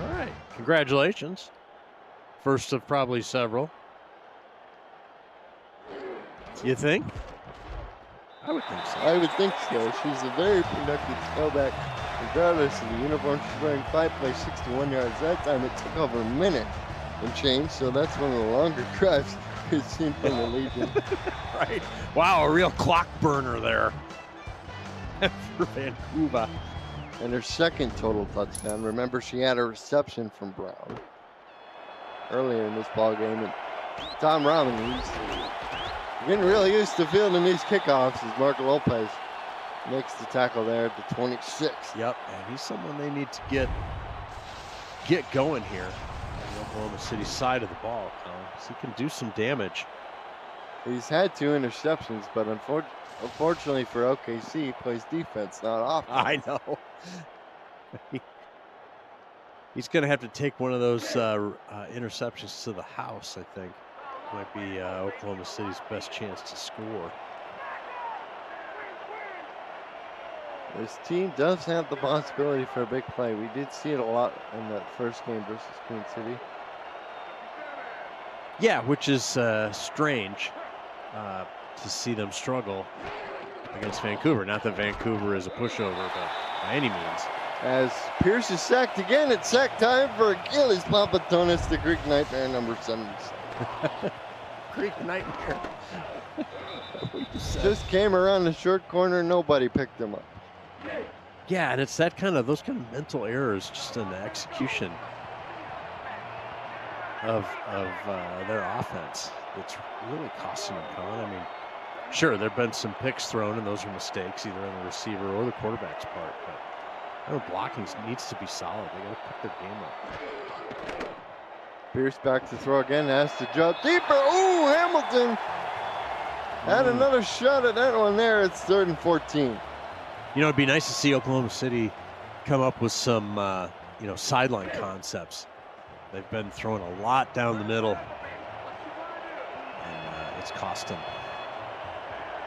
All right. Congratulations. First of probably several. You think? I would think so. I would think so. She's a very productive tailback, regardless of the uniform she's wearing. 5 plays, 61 yards. That time it took over a minute and change, so that's one of the longer drives we've seen from the Legion. Right. Wow, a real clock burner there for Vancouver. And her second total touchdown. Remember, she had a reception from Brown earlier in this ball game. And Tom Rahman, he's getting really used to fielding these kickoffs as Marco Lopez makes the tackle there at the 26. Yep, and he's someone they need to get going here on the Oklahoma City side of the ball, Colin. So he can do some damage. He's had 2 interceptions, but unfortunately for OKC, he plays defense, not offense. I know. He's going to have to take one of those interceptions to the house, I think. Might be Oklahoma City's best chance to score. This team does have the possibility for a big play. We did see it a lot in that first game versus Queen City. Yeah, which is strange to see them struggle against Vancouver. Not that Vancouver is a pushover, but by any means. As Pierce is sacked again, it's sack time for Achilles Papadonis, the Greek Nightmare, number 7. Greek Nightmare. Just came around the short corner, nobody picked him up. Yeah, and it's that kind of those kind of mental errors just in the execution of their offense. It's really costing them, Colin. I mean, sure, there have been some picks thrown, and those are mistakes either on the receiver or the quarterback's part. But their blocking needs to be solid. They got to pick their game up. Pierce back to throw again, has to jump deeper. Ooh, Hamilton had another shot at that one there. It's 3rd and 14. You know, it'd be nice to see Oklahoma City come up with some, sideline concepts. They've been throwing a lot down the middle, and it's cost them.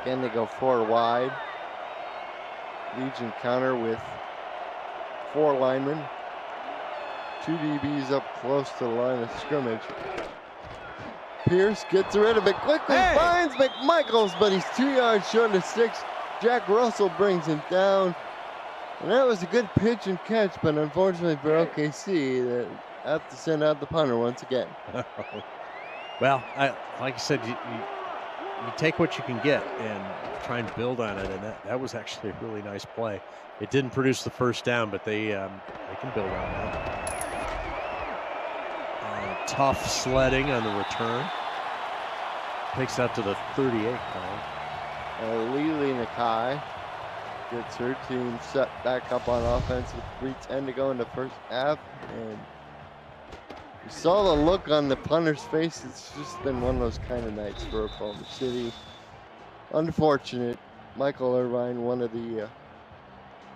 Again, they go 4 wide. Legion counter with 4 linemen. 2 DBs up close to the line of scrimmage. Pierce gets rid of it quickly, finds McMichaels, but he's 2 yards short of 6. Jack Russell brings him down. And that was a good pitch and catch, but unfortunately for OKC, they have to send out the punter once again. Well, like I said, you take what you can get and try and build on it, and that was actually a really nice play. It didn't produce the first down, but they can build on that. Tough sledding on the return. Takes out to the 38 line. Lily Nakai gets her team set back up on offense with 3:10 to go in the first half. And you saw the look on the punter's face. It's just been one of those kind of nights for Oklahoma City. Unfortunate. Michael Irvine, one of the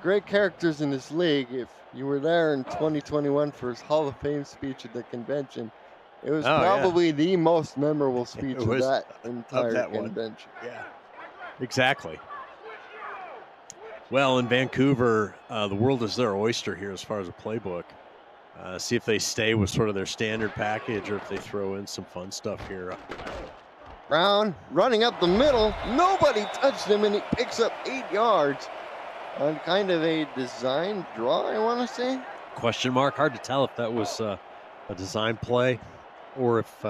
great characters in this league. If you were there in 2021 for his Hall of Fame speech at the convention, it was probably the most memorable speech of that entire convention. Yeah, exactly. Well, in Vancouver, the world is their oyster here as far as a playbook. See if they stay with sort of their standard package or if they throw in some fun stuff here. Brown running up the middle. Nobody touched him, and he picks up 8 yards on kind of a design draw, I want to say. Question mark. Hard to tell if that was a design play or if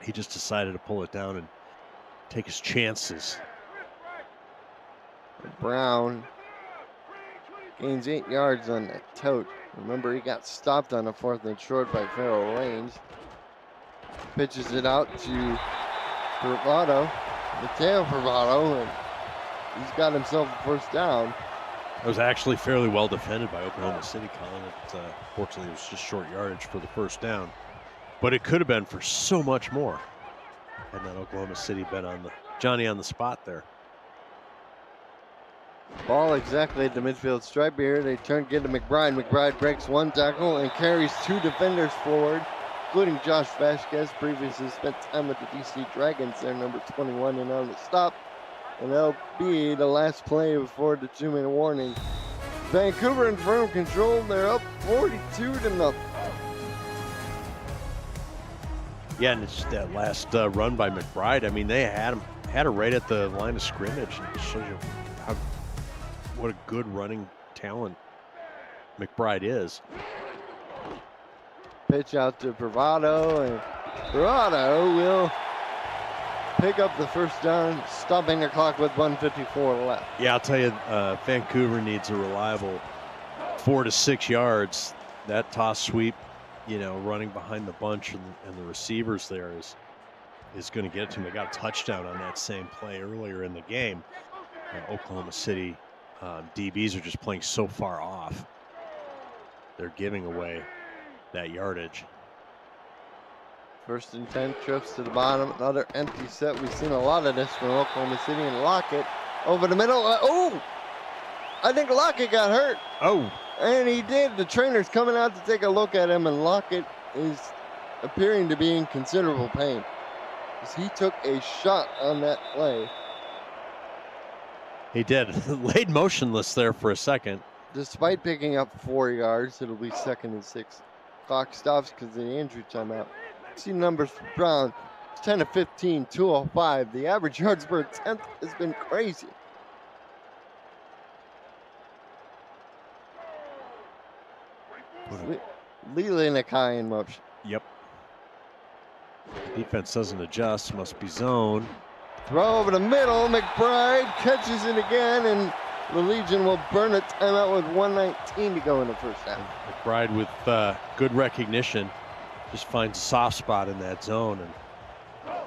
he just decided to pull it down and take his chances. Brown gains 8 yards on that tote. Remember, he got stopped on a 4th and short by Farrell Range. Pitches it out to Bravado, Mateo Bravado, and he's got himself a first down. It was actually fairly well defended by Oklahoma City, Colin. Fortunately, it was just short yardage for the first down. But it could have been for so much more. And then Oklahoma City been on the Johnny on the spot there. Ball exactly at the midfield stripe here. They get to McBride. McBride breaks 1 tackle and carries 2 defenders forward, including Josh Vasquez, previously spent time with the DC Dragons. They're number 21 and on the stop. And that'll be the last play before the 2-minute warning. Vancouver in firm control. They're up 42-0. Yeah, and it's that last run by McBride. I mean, they had her right at the line of scrimmage. It shows you what a good running talent McBride is. Pitch out to Bravado, and Bravado will pick up the first down, stopping the clock with 1:54 left. Yeah, I'll tell you, Vancouver needs a reliable 4 to 6 yards. That toss sweep, running behind the bunch and the receivers there is going to get it to them. They got a touchdown on that same play earlier in the game. Oklahoma City DBs are just playing so far off. They're giving away that yardage. 1st and 10, trips to the bottom, another empty set. We've seen a lot of this from Oklahoma City, and Lockett over the middle. I think Lockett got hurt. And he did. The trainer's coming out to take a look at him, and Lockett is appearing to be in considerable pain, because he took a shot on that play. He did. Laid motionless there for a second. Despite picking up 4 yards, it'll be 2nd and 6. Clock stops because of the injury timeout. See numbers for Brown. 10 of 15, 205. The average yards per attempt has been crazy. Leland Nakai in motion. Yep. Defense doesn't adjust. Must be zone. Throw over the middle. McBride catches it again, and the Legion will burn a timeout with 1:19 to go in the first half. McBride with good recognition. Just finds a soft spot in that zone and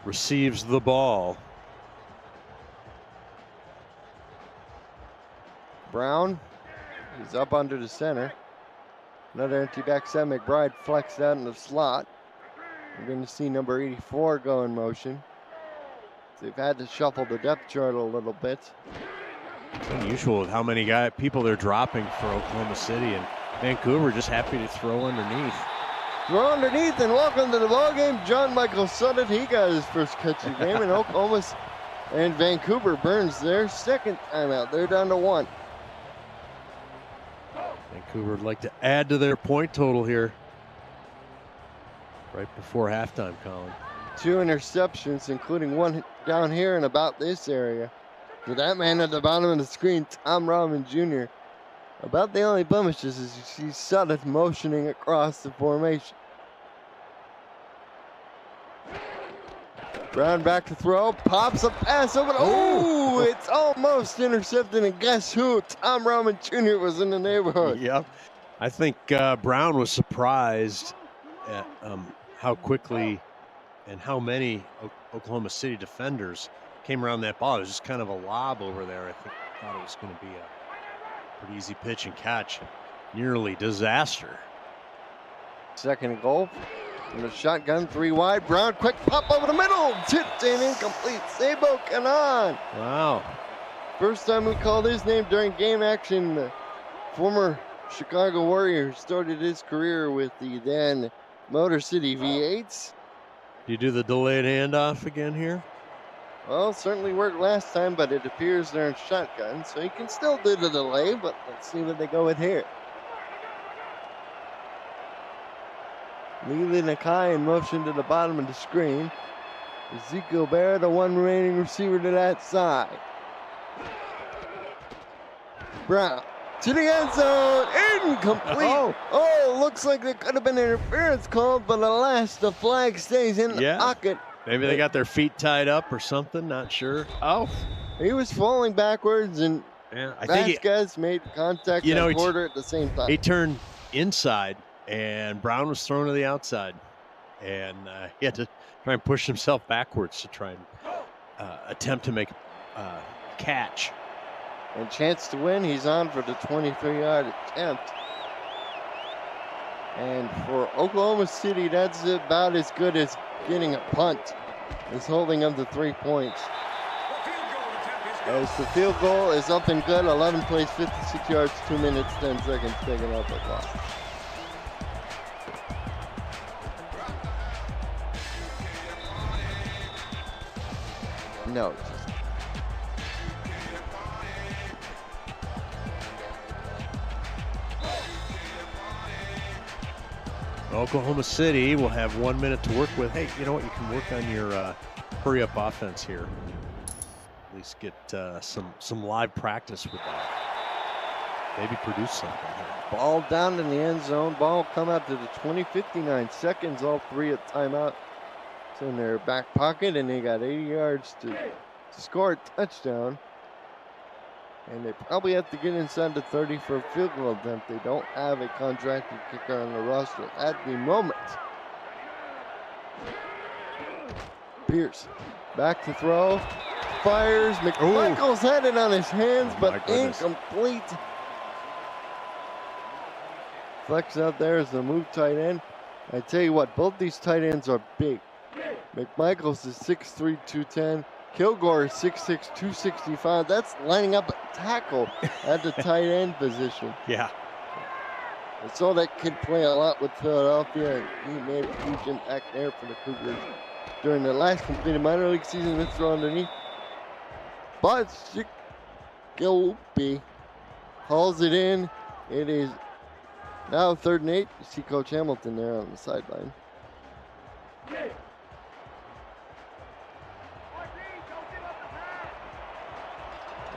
receives the ball. Brown is up under the center. Another empty backside. McBride flexed out in the slot. We're going to see number 84 go in motion. They've had to shuffle the depth chart a little bit. It's unusual with how many people they're dropping for Oklahoma City, and Vancouver just happy to throw underneath. Throw underneath, and welcome to the ballgame. John Michael Sutton, he got his first catch of the game, and Oklahoma and Vancouver burns their second timeout. They're down to 1. Vancouver would like to add to their point total here right before halftime, Colin. 2 interceptions, including one down here in about this area. For that man at the bottom of the screen, Tom Rahman Jr. About the only blemishes is you see Sutton motioning across the formation. Brown back to throw, pops a pass over. Oh, it's almost intercepted, and guess who? Tom Rahman Jr. was in the neighborhood. Yep. I think Brown was surprised at how quickly and how many Oklahoma City defenders came around that ball. It was just kind of a lob over there. I thought it was going to be a pretty easy pitch and catch. Nearly disaster. Second and goal. And a shotgun, 3 wide. Brown, quick pop over the middle. Tipped and incomplete. Sabo Kanan. Wow. First time we called his name during game action. The former Chicago Warrior started his career with the then Motor City V8s. Do you do the delayed handoff again here? Well, certainly worked last time, but it appears they're in shotgun, so you can still do the delay, but let's see what they go with here. Leland Nakai in motion to the bottom of the screen. Ezekiel Barrett, the one remaining receiver to that side. Brown to the end zone, incomplete. Oh, looks like there could have been an interference called, but alas, the flag stays in the pocket. Maybe they got their feet tied up or something, not sure. Oh. He was falling backwards, and Vasquez made contact with the border at the same time. He turned inside, and Brown was thrown to the outside. And he had to try and push himself backwards to try and attempt to make a catch. And chance to win, he's on for the 23-yard attempt. And for Oklahoma City, that's about as good as getting a punt. Is holding them to 3 points. As the field goal is up and good, 11 plays, 56 yards, 2 minutes, 10 seconds taken off the clock. No. Oklahoma City will have 1 minute to work with. Hey, you know what? You can work on your hurry-up offense here. At least get some live practice with that. Maybe produce something here. Ball down in the end zone. Ball come out to the 20, 59 seconds. All 3 at timeout. It's in their back pocket, and they got 80 yards to score a touchdown. And they probably have to get inside the 30 for a field goal attempt. They don't have a contracted kicker on the roster at the moment. Pierce back to throw. Fires. McMichael's had it on his hands, but incomplete. Flex out there as the move tight end. I tell you what, both these tight ends are big. McMichael's is 6'3", 210. Kilgore is 6'6", 265. That's lining up a tackle at the tight end position. Yeah. I saw that kid play a lot with Philadelphia, and he made a huge impact there for the Cougars during the last completed minor league season. Let's throw underneath. But Gilpy hauls it in. It is now 3rd and 8. You see Coach Hamilton there on the sideline.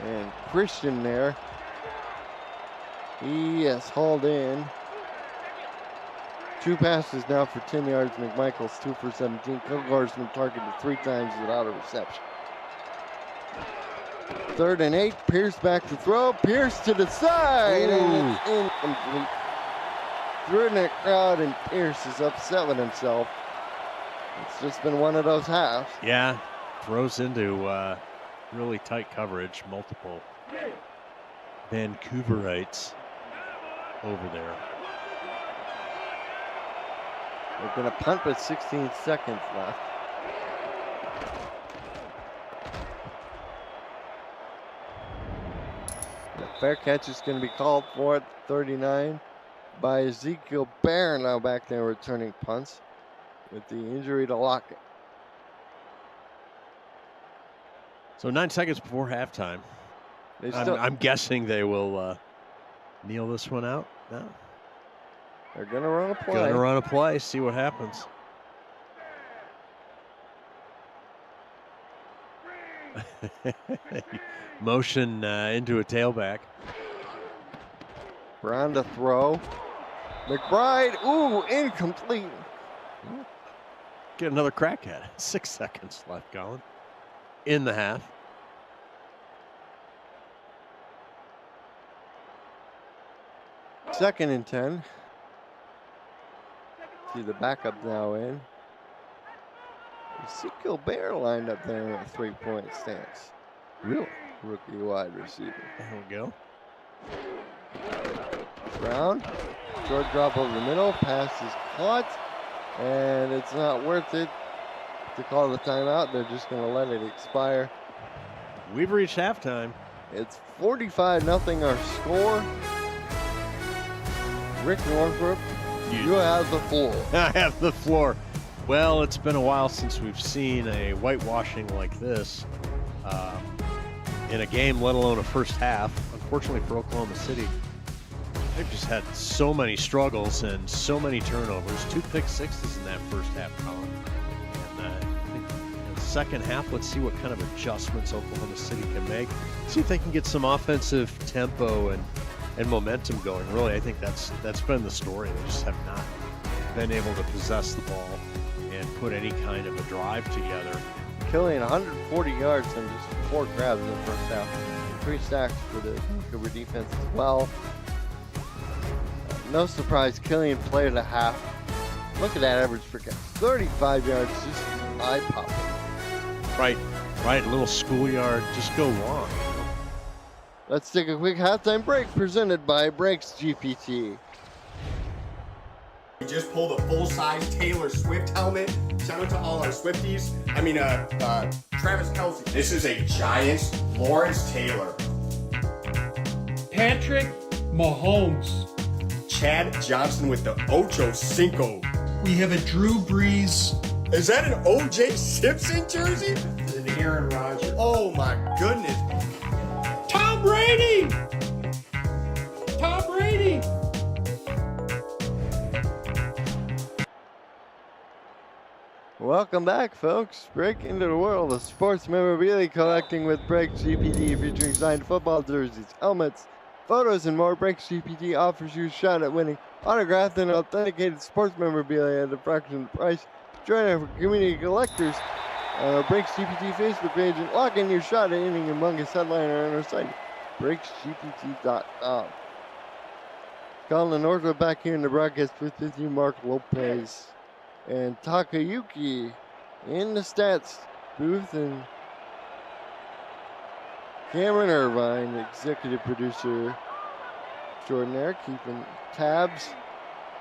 And Christian there. He has hauled in. 2 passes now for 10 yards. McMichael's 2 for 17. Kilgore's been targeted 3 times without a reception. 3rd and 8. Pierce back to throw. Pierce to the side. Ooh. And it's incomplete. Through in the crowd, and Pierce is upset with himself. It's just been one of those halves. Yeah, throws into really tight coverage. Multiple Vancouverites over there. They're going to punt with 16 seconds left. The fair catch is going to be called for at 39 by Ezekiel Bear, now back there returning punts with the injury to Lockett. So 9 seconds before halftime. I'm guessing they will kneel this one out now. They're going to run a play. Going to run a play, see what happens. Motion into a tailback. Brown to throw. McBride, ooh, incomplete. Get another crack at it. 6 seconds left, Colin. In the half. Second and 10. See the backup now in. Ezekiel Bear lined up there in a 3-point stance. Really? Rookie wide receiver. There we go. Brown, short drop over the middle, pass is caught, and it's not worth it to call the timeout. They're just going to let it expire. We've reached halftime. It's 45-0 our score. Rick Northrup, you have the floor. I have the floor. Well, it's been a while since we've seen a whitewashing like this in a game, let alone a first half. Unfortunately for Oklahoma City, they've just had so many struggles and so many turnovers. 2 pick sixes in that first half, Colin. And I think in the second half, let's see what kind of adjustments Oklahoma City can make. See if they can get some offensive tempo and momentum going. Really, I think that's been the story. They just have not been able to possess the ball and put any kind of a drive together. Killian 140 yards and just 4 grabs in the first half. 3 sacks for the Vancouver defense as well. No surprise, Killian player and a half. Look at that average per catch. 35 yards, just eye-popping. Right. A little schoolyard, just go long. Let's take a quick halftime break presented by Brakes GPT. We just pulled a full-size Taylor Swift helmet. Shout out to all our Swifties. Travis Kelce. This is a Giants Lawrence Taylor. Patrick Mahomes. Chad Johnson with the Ocho Cinco. We have a Drew Brees. Is that an O.J. Simpson jersey? An Aaron Rodgers. Oh my goodness. Tom Brady! Tom Brady! Welcome back, folks. Break into the world of sports memorabilia collecting with Brakes GPT, featuring signed football jerseys, helmets, photos, and more. Brakes GPT offers you a shot at winning autographed and authenticated sports memorabilia at a fraction of the price. Join our community collectors on our Brakes GPT Facebook page and lock in your shot at any humongous headliner on our site, BrakesGPT.com. Colin Northwood back here in the broadcast with you, Mark Lopez and Takayuki in the stats booth, and Cameron Irvine, executive producer extraordinaire, keeping tabs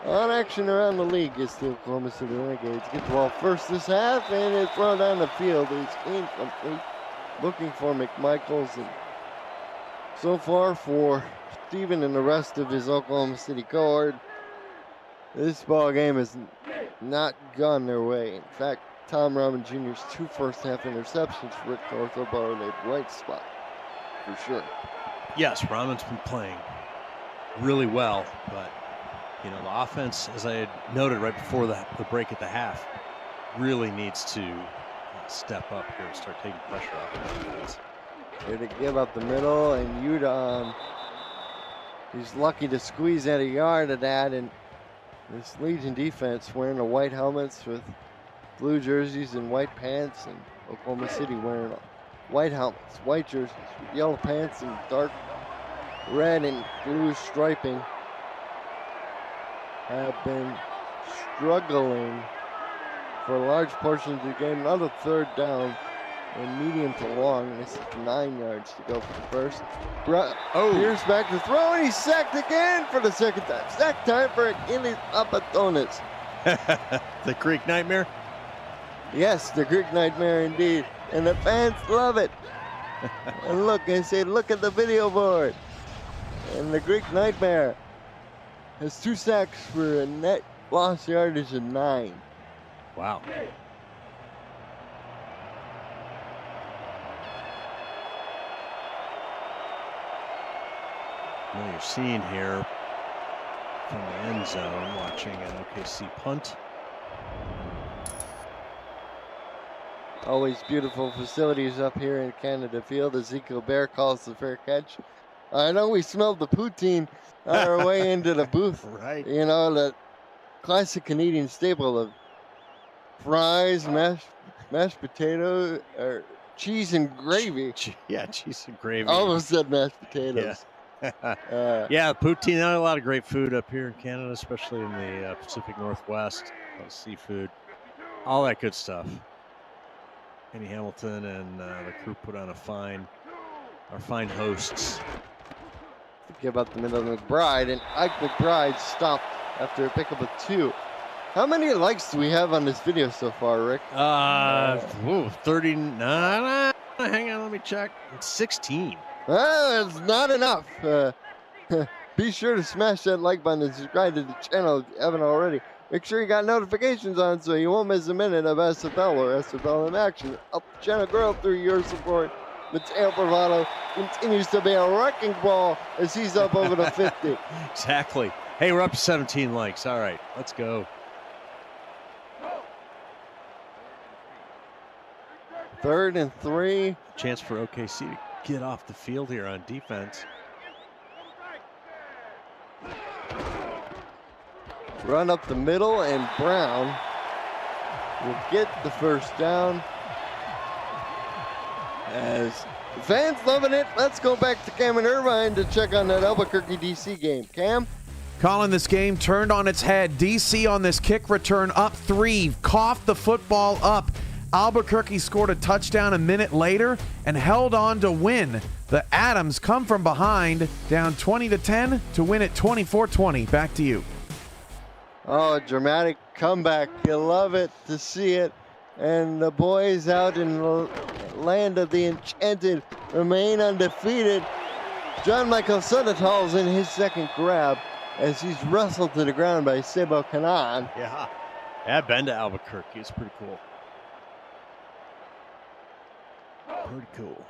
on action around the league as the Oklahoma City Renegades get the ball first this half, and it's thrown down the field. It's incomplete. Looking for McMichaels, and so far for Steven and the rest of his Oklahoma City cohort, this ball game has not gone their way. In fact, Tom Rahman Jr.'s 2 first-half interceptions for Rick Northrup are in a bright spot, for sure. Yes, Rahman's been playing really well, but you know, the offense, as I had noted right before the break at the half, really needs to step up here and start taking pressure off the defense. Here to give up the middle, and Udom, he's lucky to squeeze out a yard of that, and This Legion defense wearing the white helmets with blue jerseys and white pants, and Oklahoma City wearing white helmets, white jerseys, with yellow pants and dark red and blue striping, have been struggling for large portions of the game. Another third down and medium to long. This is 9 yards to go for the first. Pierce back to throw, and he's sacked again for the second time. Sack time for Achilles Apatonis. The Greek Nightmare? Yes, the Greek Nightmare indeed. And the fans love it. And look, they say, look at the video board. And the Greek Nightmare has 2 sacks for a net loss yardage of 9. Wow. Well, you're seeing here from the end zone, watching an OKC punt. Always beautiful facilities up here in Canada Field. Ezekiel Bear calls the fair catch. I know we smelled the poutine on our way into the booth. Right. You know, the classic Canadian staple of fries, mashed potatoes, or cheese and gravy. Yeah, cheese and gravy. Almost said mashed potatoes. Yeah. Yeah, poutine. Not a lot of great food up here in Canada, especially in the Pacific Northwest. A lot of seafood, all that good stuff. Kenny Hamilton and the crew put on our fine hosts. Forget about the middle of McBride, and Ike McBride stopped after a pickup of 2. How many likes do we have on this video so far, Rick? 30. Nah, hang on, let me check. It's 16. Well, it's not enough. Be sure to smash that like button and subscribe to the channel if you haven't already. Make sure you got notifications on so you won't miss a minute of SFL or SFL in action. Help the channel grow through your support. Mateo Bravado continues to be a wrecking ball as he's up over the 50. Exactly. Hey, we're up to 17 likes. All right, let's go. 3rd and 3. Chance for OKC to get off the field here on defense. Run up the middle, and Brown will get the first down. As the fans loving it, let's go back to Cam and Irvine to check on that Albuquerque DC game. Cam? Colin, this game turned on its head. DC on this kick return up 3, coughed the football up. Albuquerque scored a touchdown a minute later and held on to win. The Adams come from behind, down 20-10 to win it 24-20. Back to you. Oh, a dramatic comeback. You love it to see it. And the boys out in the land of the enchanted remain undefeated. John Michael Sunatal's in his second grab as he's wrestled to the ground by Sebo Kanan. Yeah. I've been to Albuquerque. It's pretty cool. Pretty cool.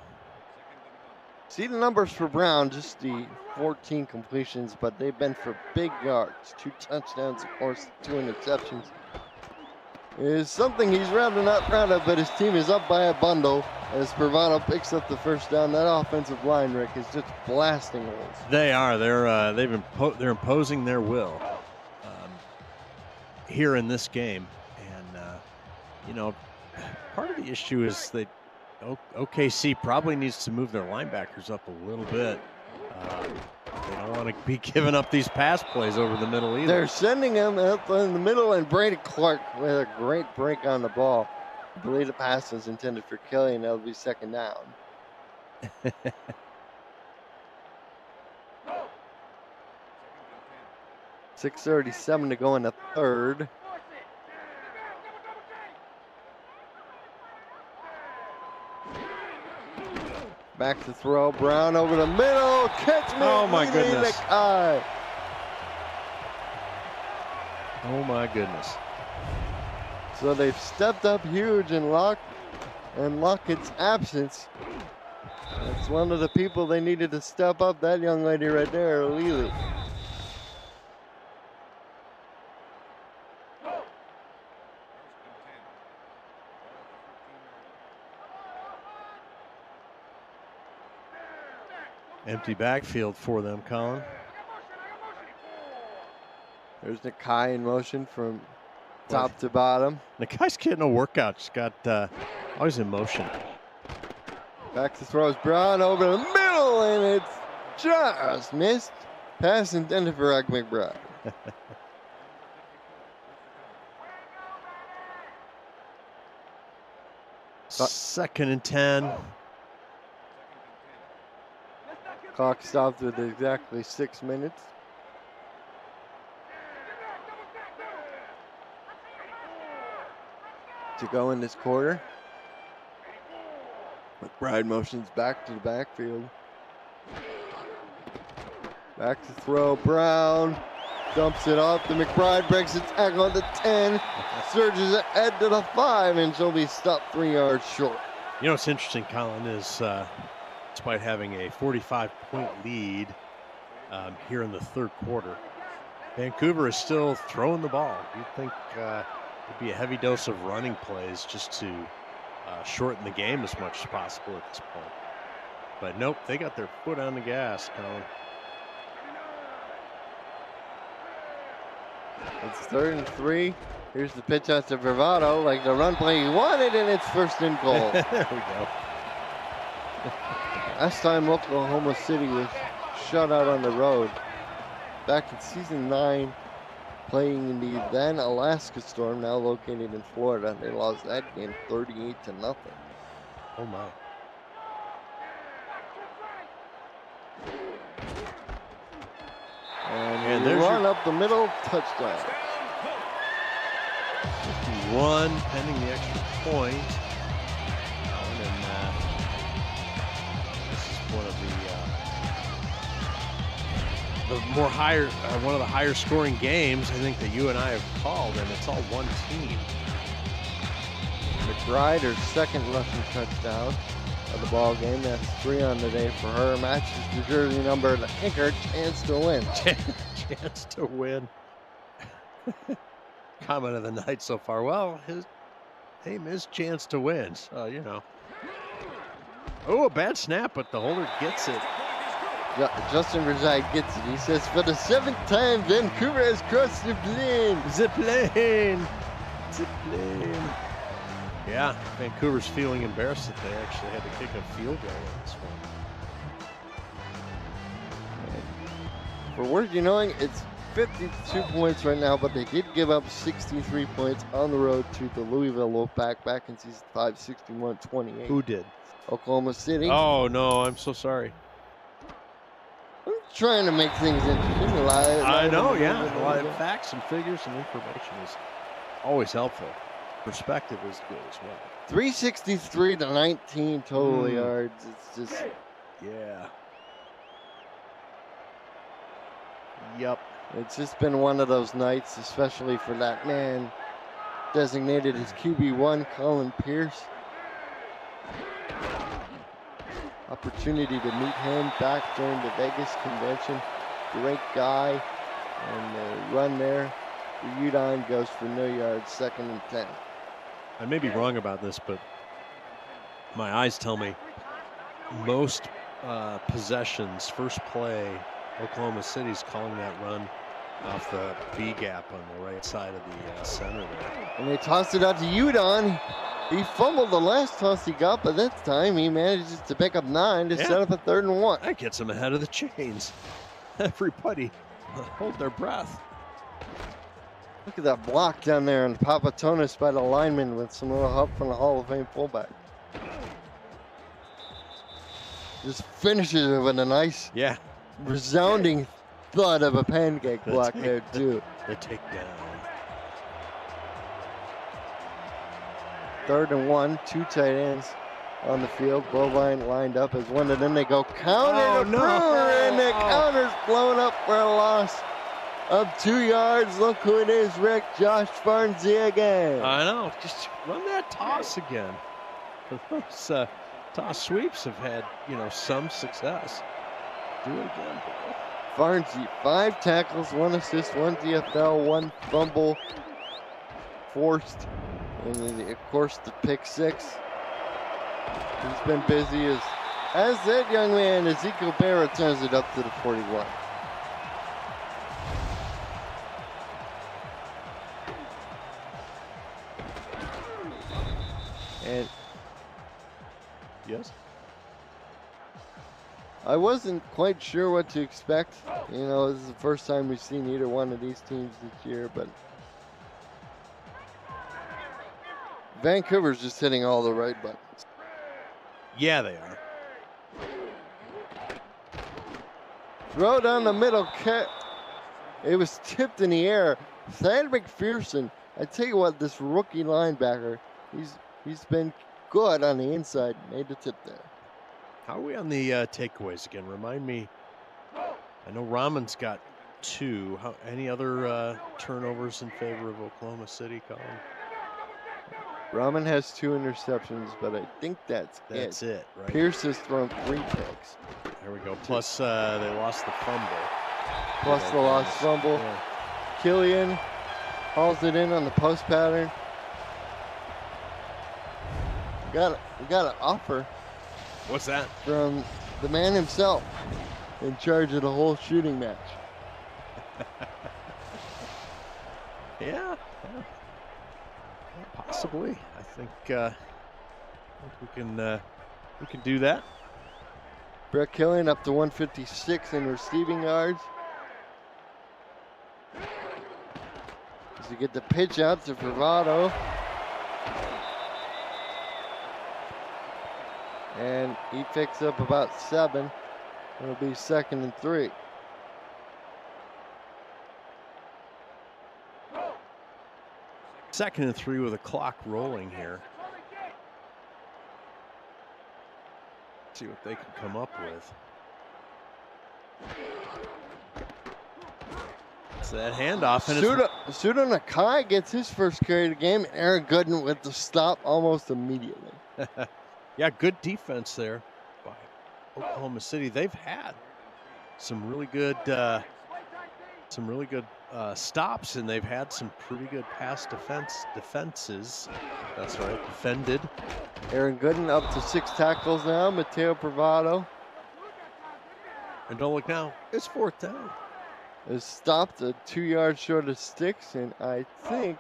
See the numbers for Brown, just the 14 completions, but they've been for big yards. 2 touchdowns, of course, 2 interceptions. It is something he's rather not proud of, but his team is up by a bundle as Bravado picks up the first down. That offensive line, Rick, is just blasting holes. They are. They're imposing their will here in this game, and you know, part of the issue is that OKC probably needs to move their linebackers up a little bit. They don't want to be giving up these pass plays over the middle either. They're sending him up in the middle, and Brady Clark with a great break on the ball. I believe the pass was intended for Kelly, and that'll be second down. 6:37 to go in the third. Back to throw. Brown over the middle. Catch me. Oh, my goodness. Oh, my goodness. So they've stepped up huge in Lockett's absence. That's one of the people they needed to step up. That young lady right there, Lily. Empty backfield for them, Colin. There's Nakai in motion from top to bottom. The guy's getting a workout. He's got always in motion. Back to throws Brown over the middle, and it's just missed. Pass intended for Ike McBride. Second and 10. Clock stopped with exactly 6 minutes. To go in this quarter. McBride motions back to the backfield. Back to throw, Brown dumps it off to McBride, breaks the tackle at the 10, surges ahead to the 5, and she'll be stopped 3 yards short. You know what's interesting, Colin, is despite having a 45-point lead here in the third quarter, Vancouver is still throwing the ball. You'd think it'd be a heavy dose of running plays just to shorten the game as much as possible at this point. But nope, they got their foot on the gas, Colin. It's 3rd and 3. Here's the pitch out to Bravado, like the run play he wanted, and it's 1st and goal. There we go. Last time Oklahoma City was shut out on the road. Back in season 9, playing in the then Alaska Storm, now located in Florida. They lost that game 38-0. Oh my. And they run up the middle, touchdown. 51, pending the extra point. And this is one of the higher scoring games I think that you and I have called, and it's all one team. McBride, her 2nd rushing touchdown of the ball game. That's 3 on the day for her. Matches the jersey number to anchor, chance to win. Chance to win. Comment of the night so far. Well, his name is Chance to Win, so you know. Oh, a bad snap, but the holder gets it. Justin Verzai gets it. He says, for the 7th time, Vancouver has crossed the plane. The plane. The plane. Yeah, Vancouver's feeling embarrassed that they actually had to kick a field goal in this one. For worth you knowing, it's 52 points right now, but they did give up 63 points on the road to the Louisville Wolfpack back in season 5, 61-28. Who did? Oklahoma City. Oh, no, I'm so sorry. I'm trying to make things interesting. I know, yeah. A lot of facts and figures and information is always helpful. Perspective is good as well. 363-19 total yards. It's just... Yeah. Yep. It's just been one of those nights, especially for that man designated as QB1, Colin Pierce. Opportunity to meet him back during the Vegas convention. Great guy. And the run there for Udon goes for no yards, 2nd and 10. I may be wrong about this, but my eyes tell me most possessions, first play, Oklahoma City's calling that run off the B gap on the right side of the center there. And they tossed it out to Udon. He fumbled the last toss he got, but this time he manages to pick up 9 to set up a 3rd and 1. That gets him ahead of the chains. Everybody hold their breath. Look at that block down there on Papatonis by the lineman with some little help from the Hall of Fame fullback. Just finishes it with a nice, resounding thud of a pancake block there too. The takedown. 3rd and 1, 2 tight ends on the field. Bovine lined up as one of them. They go counter to Brewer, and the counter's blown up for a loss of 2 yards. Look who it is, Rick. Josh Farnsey again. I know. Just run that toss again. Those toss sweeps have had, some success. Do it again. Farnsey, 5 tackles, 1 assist, 1 DFL, 1 fumble forced. And then, of course, the pick 6. He's been busy as that young man, Ezekiel Barrett, turns it up to the 41. And yes. I wasn't quite sure what to expect. You know, this is the first time we've seen either one of these teams this year, but Vancouver's just hitting all the right buttons. Yeah, they are. Throw down the middle. It was tipped in the air. Thad McPherson, I tell you what, this rookie linebacker, he's been good on the inside. Made the tip there. How are we on the takeaways again? Remind me. I know Rahman's got 2. Any other turnovers in favor of Oklahoma City, Colin? Rahman has 2 interceptions, but I think that's it, right? Pierce has thrown 3 picks. There we go. Plus, they lost the fumble. Plus the lost fumble. Yeah. Killian hauls it in on the post pattern. We got an offer. What's that? From the man himself, in charge of the whole shooting match. Yeah. Possibly. I think we can do that. Brett Killian up to 156 in receiving yards. As you get the pitch out to Bravado. And he picks up about 7. It'll be 2nd and 3. Second and 3 with a clock rolling here. See what they can come up with. So that handoff. And Sudo Nakai gets his first carry of the game. And Aaron Gooden with the stop almost immediately. Yeah, good defense there by Oklahoma City. They've had some really good stops, and they've had some pretty good pass defenses. That's right, defended. Aaron Gooden up to 6 tackles now. Mateo Bravado And don't look now, it's 4th down. is stopped 2 yards short of sticks, and I think,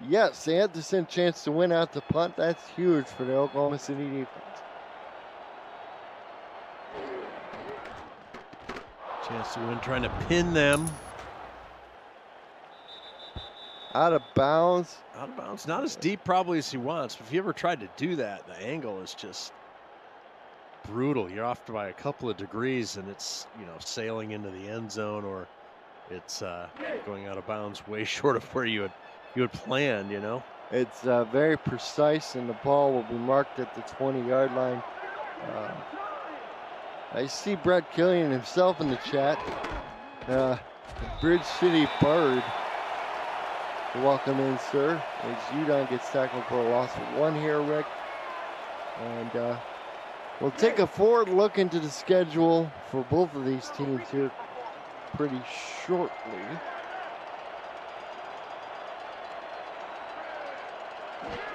yes, they had this chance to win out the punt. That's huge for the Oklahoma City defense. Chance to win, trying to pin them. Out of bounds. Out of bounds, not as deep probably as he wants. But if you ever tried to do that, the angle is just brutal. You're off by a couple of degrees, and it's, you know, sailing into the end zone, or it's going out of bounds way short of where you had planned. You know, It's very precise, and the ball will be marked at the 20-yard line. I see Brett Killian himself in the chat. Bridge City Bird. Welcome in, sir. As Udon gets tackled for a loss of 1 here, Rick. And we'll take a forward look into the schedule for both of these teams here pretty shortly.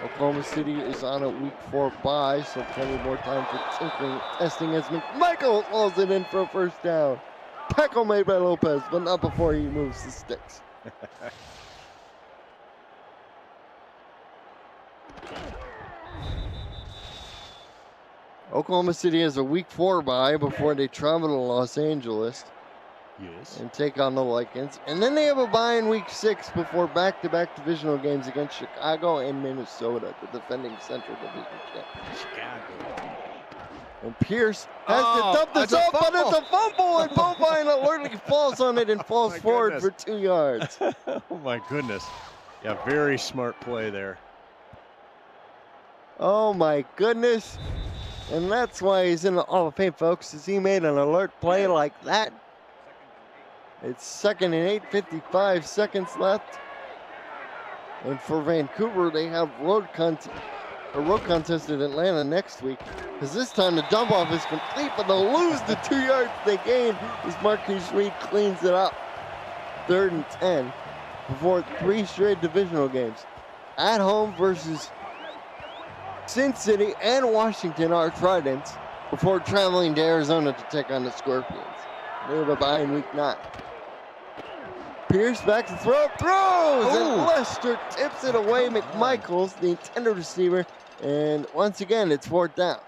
Oklahoma City is on a week 4 bye, so plenty more time for tinkering, testing as McMichael hauls it in for a first down. Tackle made by Lopez, but not before he moves the sticks. Oklahoma City has a week 4 bye before they travel to Los Angeles. yes. And take on the Lycans. And then they have a bye in week 6 before back-to-back divisional games against Chicago and Minnesota, the defending Central Division champions. Chicago. And Pierce has to dump this off, but it's a fumble, and Bovine alertly falls on it and falls forward for 2 yards. Oh my goodness. Yeah, very smart play there. Oh my goodness. And that's why he's in the Hall of Fame, folks, is he made an alert play like that. It's 2nd and 8, 55 seconds left. And for Vancouver, they have a road contest in Atlanta next week. Because this time the dump off is complete, but they'll lose the 2 yards they gained as Marquise Reed cleans it up. 3rd and 10 before 3 straight divisional games. At home versus Sin City and Washington are Tridents before traveling to Arizona to take on the Scorpions. They have a bye in week 9. Pierce back to throw, throws, and Lester tips it away. McMichaels, the intended receiver, and once again, it's 4th down.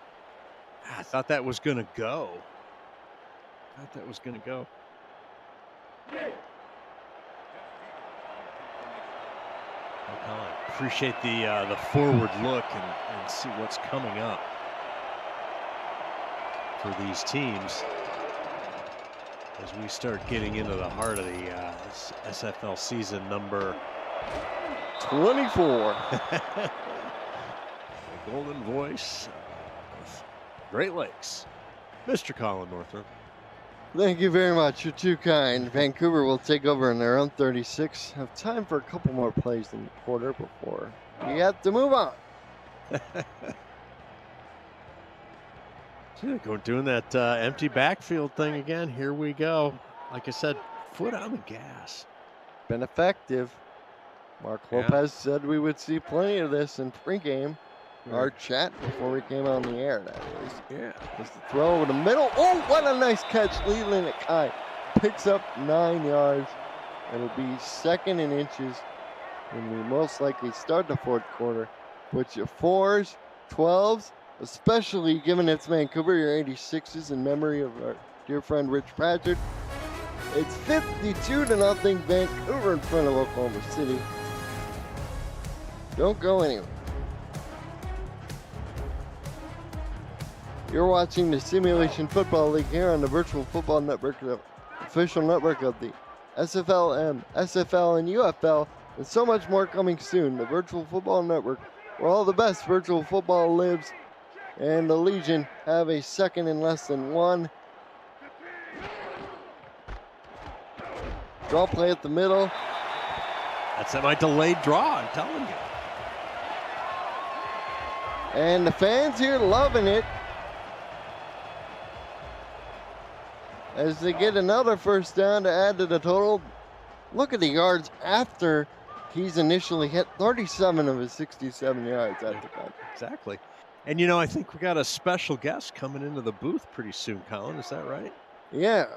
I thought that was going to go. Appreciate the forward look and see what's coming up for these teams as we start getting into the heart of the SFL season number 24. The golden voice of Great Lakes, Mr. Colin Northrup. Thank you very much. You're too kind. Vancouver will take over in their own 36. Have time for a couple more plays in the quarter before you have to move on. Doing that empty backfield thing again. Here we go. Like I said, foot on the gas. Been effective. Mark Lopez said we would see plenty of this in pregame. Our chat before we came on the air, that is. Yeah. Just the throw over the middle. Oh, what a nice catch. Leland Akai picks up 9 yards. It'll be 2nd and inches when we most likely start the 4th quarter. Put your 4s, 12s, especially given it's Vancouver, your 86s in memory of our dear friend Rich Pratchard. It's 52-0 Vancouver in front of Oklahoma City. Don't go anywhere. You're watching the Simulation Football League here on the Virtual Football Network, the official network of the SFL, SFL, and UFL, and so much more coming soon. The Virtual Football Network, where all the best virtual football lives, and the Legion have a 2nd and less than 1. Draw play at the middle. That's my delayed draw, I'm telling you. And the fans here loving it, as they get another 1st down to add to the total. Look at the yards after he's initially hit. 37 of his 67 yards at the time. Exactly. And I think we got a special guest coming into the booth pretty soon, Colin. Is that right? Yeah,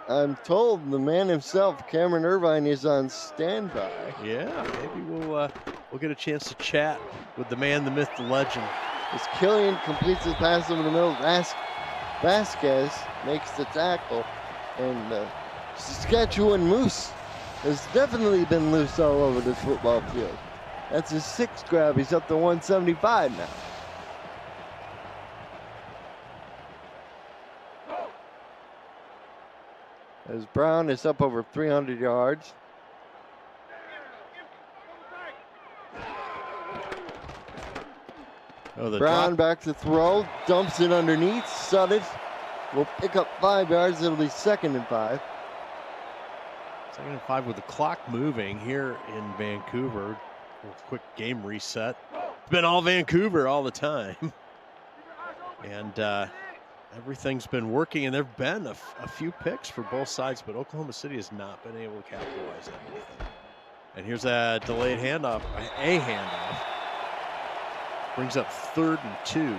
I'm told the man himself, Cameron Irvine, is on standby. Yeah, maybe we'll get a chance to chat with the man, the myth, the legend. As Killian completes his pass over the middle, Vasquez makes the tackle, and Saskatchewan Moose has definitely been loose all over this football field. That's his 6th grab. He's up to 175 now. As Brown is up over 300 yards. Brown back to throw, dumps it underneath. Sutton will pick up 5 yards. It'll be 2nd and 5. 2nd and 5 with the clock moving here in Vancouver. A quick game reset. It's been all Vancouver all the time. And everything's been working, and there have been a few picks for both sides, but Oklahoma City has not been able to capitalize on anything. And here's a delayed handoff, a handoff. Brings up 3rd and 2.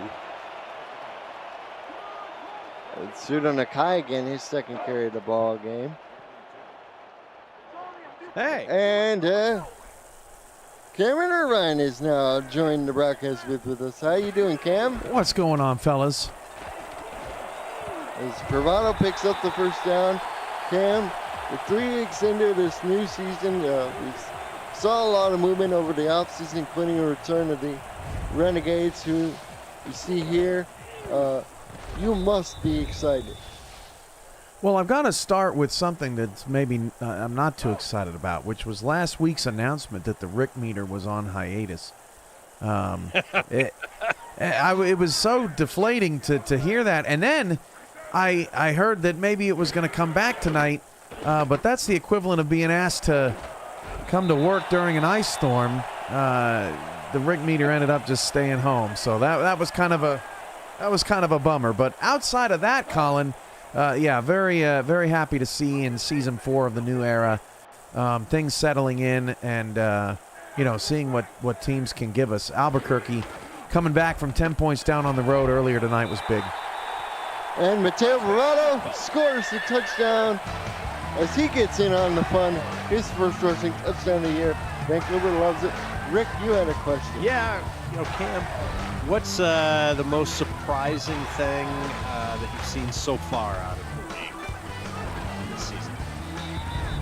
Sudo Nakai again, his 2nd carry of the ball game. Hey. And Cameron Irvine is now joining the broadcast with us. How you doing, Cam? What's going on, fellas? As Bravado picks up the 1st down. Cam, we're 3 weeks into this new season. We saw a lot of movement over the offseason, including a return of the Renegades, who you see here. You must be excited. Well, I've got to start with something that's maybe I'm not too excited about, which was last week's announcement that the Rick meter was on hiatus. It was so deflating to hear that. And then I heard that maybe it was going to come back tonight, but that's the equivalent of being asked to come to work during an ice storm. The Rick meter ended up just staying home, so that was kind of a bummer. But outside of that, Colin, very happy to see in season 4 of the new era things settling in and seeing what teams can give us. Albuquerque coming back from 10 points down on the road earlier tonight was big. And Mateo Verado scores the touchdown as he gets in on the fun. His first rushing touchdown of the year. Vancouver loves it. Rick, you had a question. Yeah, Cam, what's the most surprising thing that you've seen so far out of the league this season?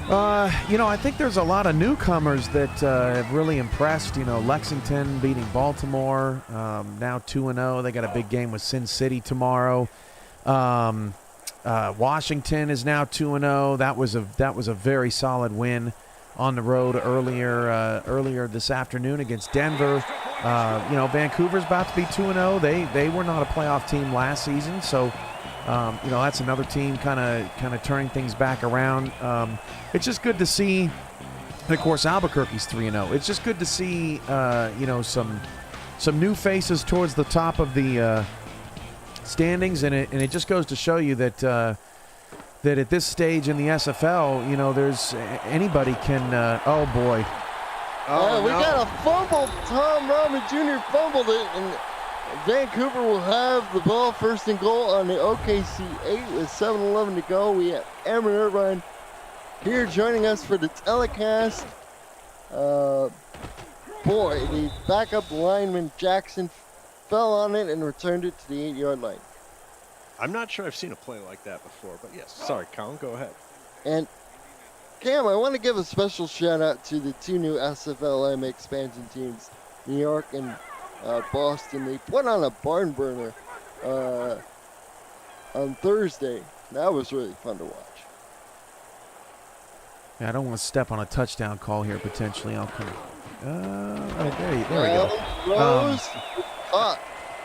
I think there's a lot of newcomers that have really impressed. Lexington beating Baltimore, now 2-0. They got a big game with Sin City tomorrow. Washington is now 2-0. That was a very solid win on the road earlier this afternoon against Denver. Vancouver's about to be 2-0. They were not a playoff team last season, so that's another team kind of turning things back around. It's just good to see. And of course, Albuquerque's 3-0. It's just good to see some new faces towards the top of the standings, and it just goes to show you that at this stage in the SFL, there's anybody can. Oh boy! We got a fumble. Tom Rahman Jr. fumbled it, and Vancouver will have the ball first and goal on the OKC 8 with 7:11 to go. We have Aaron Irvine here joining us for the telecast. The backup lineman Jackson fell on it and returned it to the 8-yard line. I'm not sure I've seen a play like that before, but yes. Sorry, Colin, go ahead. And Cam, I want to give a special shout out to the two new SFLM expansion teams, New York and Boston. They put on a barn burner on Thursday. That was really fun to watch. Yeah, I don't want to step on a touchdown call here potentially. I'll come. There we go. Rose caught.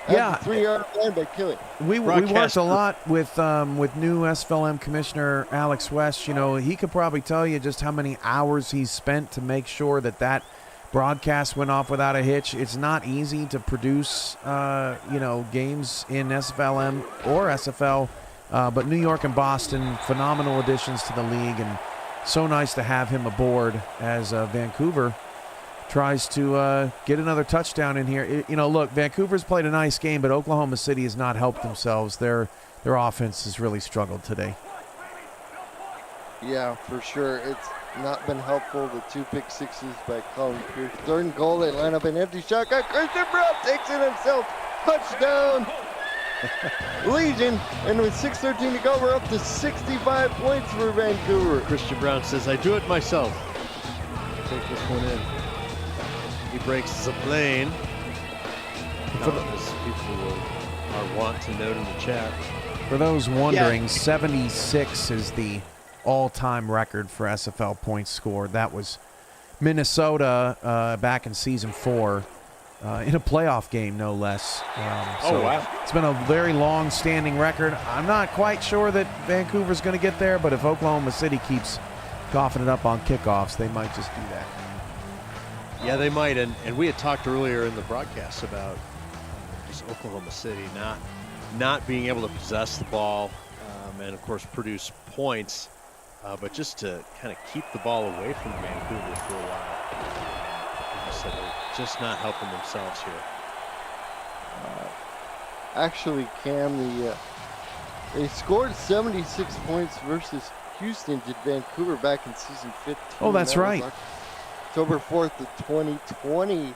Yeah, 3-yard line by Kelly. We worked a lot with new SFLM Commissioner Alex West. He could probably tell you just how many hours he's spent to make sure that broadcast went off without a hitch. It's not easy to produce games in SFLM or SFL, but New York and Boston, phenomenal additions to the league, and so nice to have him aboard as Vancouver tries to get another touchdown in here. Look, Vancouver's played a nice game, but Oklahoma City has not helped themselves. Their offense has really struggled today. Yeah, for sure. It's not been helpful. The 2 pick sixes by Colin Pierce. 3rd and goal, they line up an empty shotgun. Christian Brown takes it himself. Touchdown, Legion. And with 6:13 to go, we're up to 65 points for Vancouver. Christian Brown says, I do it myself. Take this one in. He breaks the plane. As people are wont to note in the chat. For those wondering, 76 is the all-time record for SFL points scored. That was Minnesota back in season 4 in a playoff game, no less. Wow. It's been a very long-standing record. I'm not quite sure that Vancouver's going to get there, but if Oklahoma City keeps coughing it up on kickoffs, they might just do that. Yeah, they might, and we had talked earlier in the broadcast about just Oklahoma City not being able to possess the ball and, of course, produce points, but just to kind of keep the ball away from Vancouver for a while. Like I said, they're just not helping themselves here. Actually, Cam, they scored 76 points versus Houston did Vancouver back in season 15. Oh, that's right. October 4th of 2020.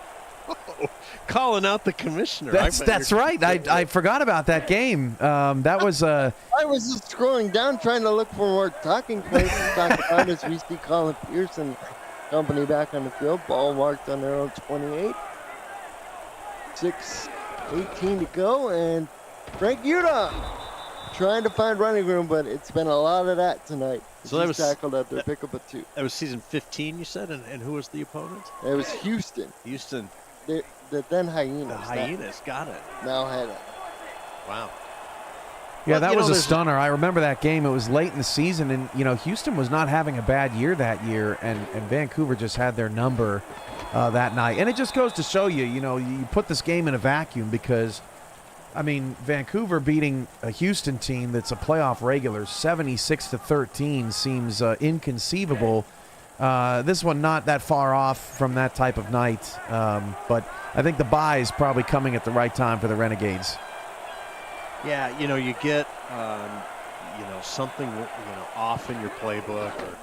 Calling out the commissioner. That's right. I forgot about that game. That was I was just scrolling down trying to look for more talking points to talk about as we see Colin Pierce and company back on the field. Ball marked on their own 28. 6:18 to go, and Frank Utah trying to find running room, but it's been a lot of that tonight. So that was tackled at their pickup of 2. That was season 15, you said, and who was the opponent? It was Houston. Houston. The then Hyenas. The Hyenas, got it. Now had it. Wow. Yeah, that was a stunner. I remember that game. It was late in the season, and Houston was not having a bad year that year, and Vancouver just had their number that night. And it just goes to show you, you put this game in a vacuum because, Vancouver beating a Houston team that's a playoff regular 76-13 seems inconceivable. This one not that far off from that type of night, but I think the bye is probably coming at the right time for the Renegades. Yeah, you get something off in your playbook, or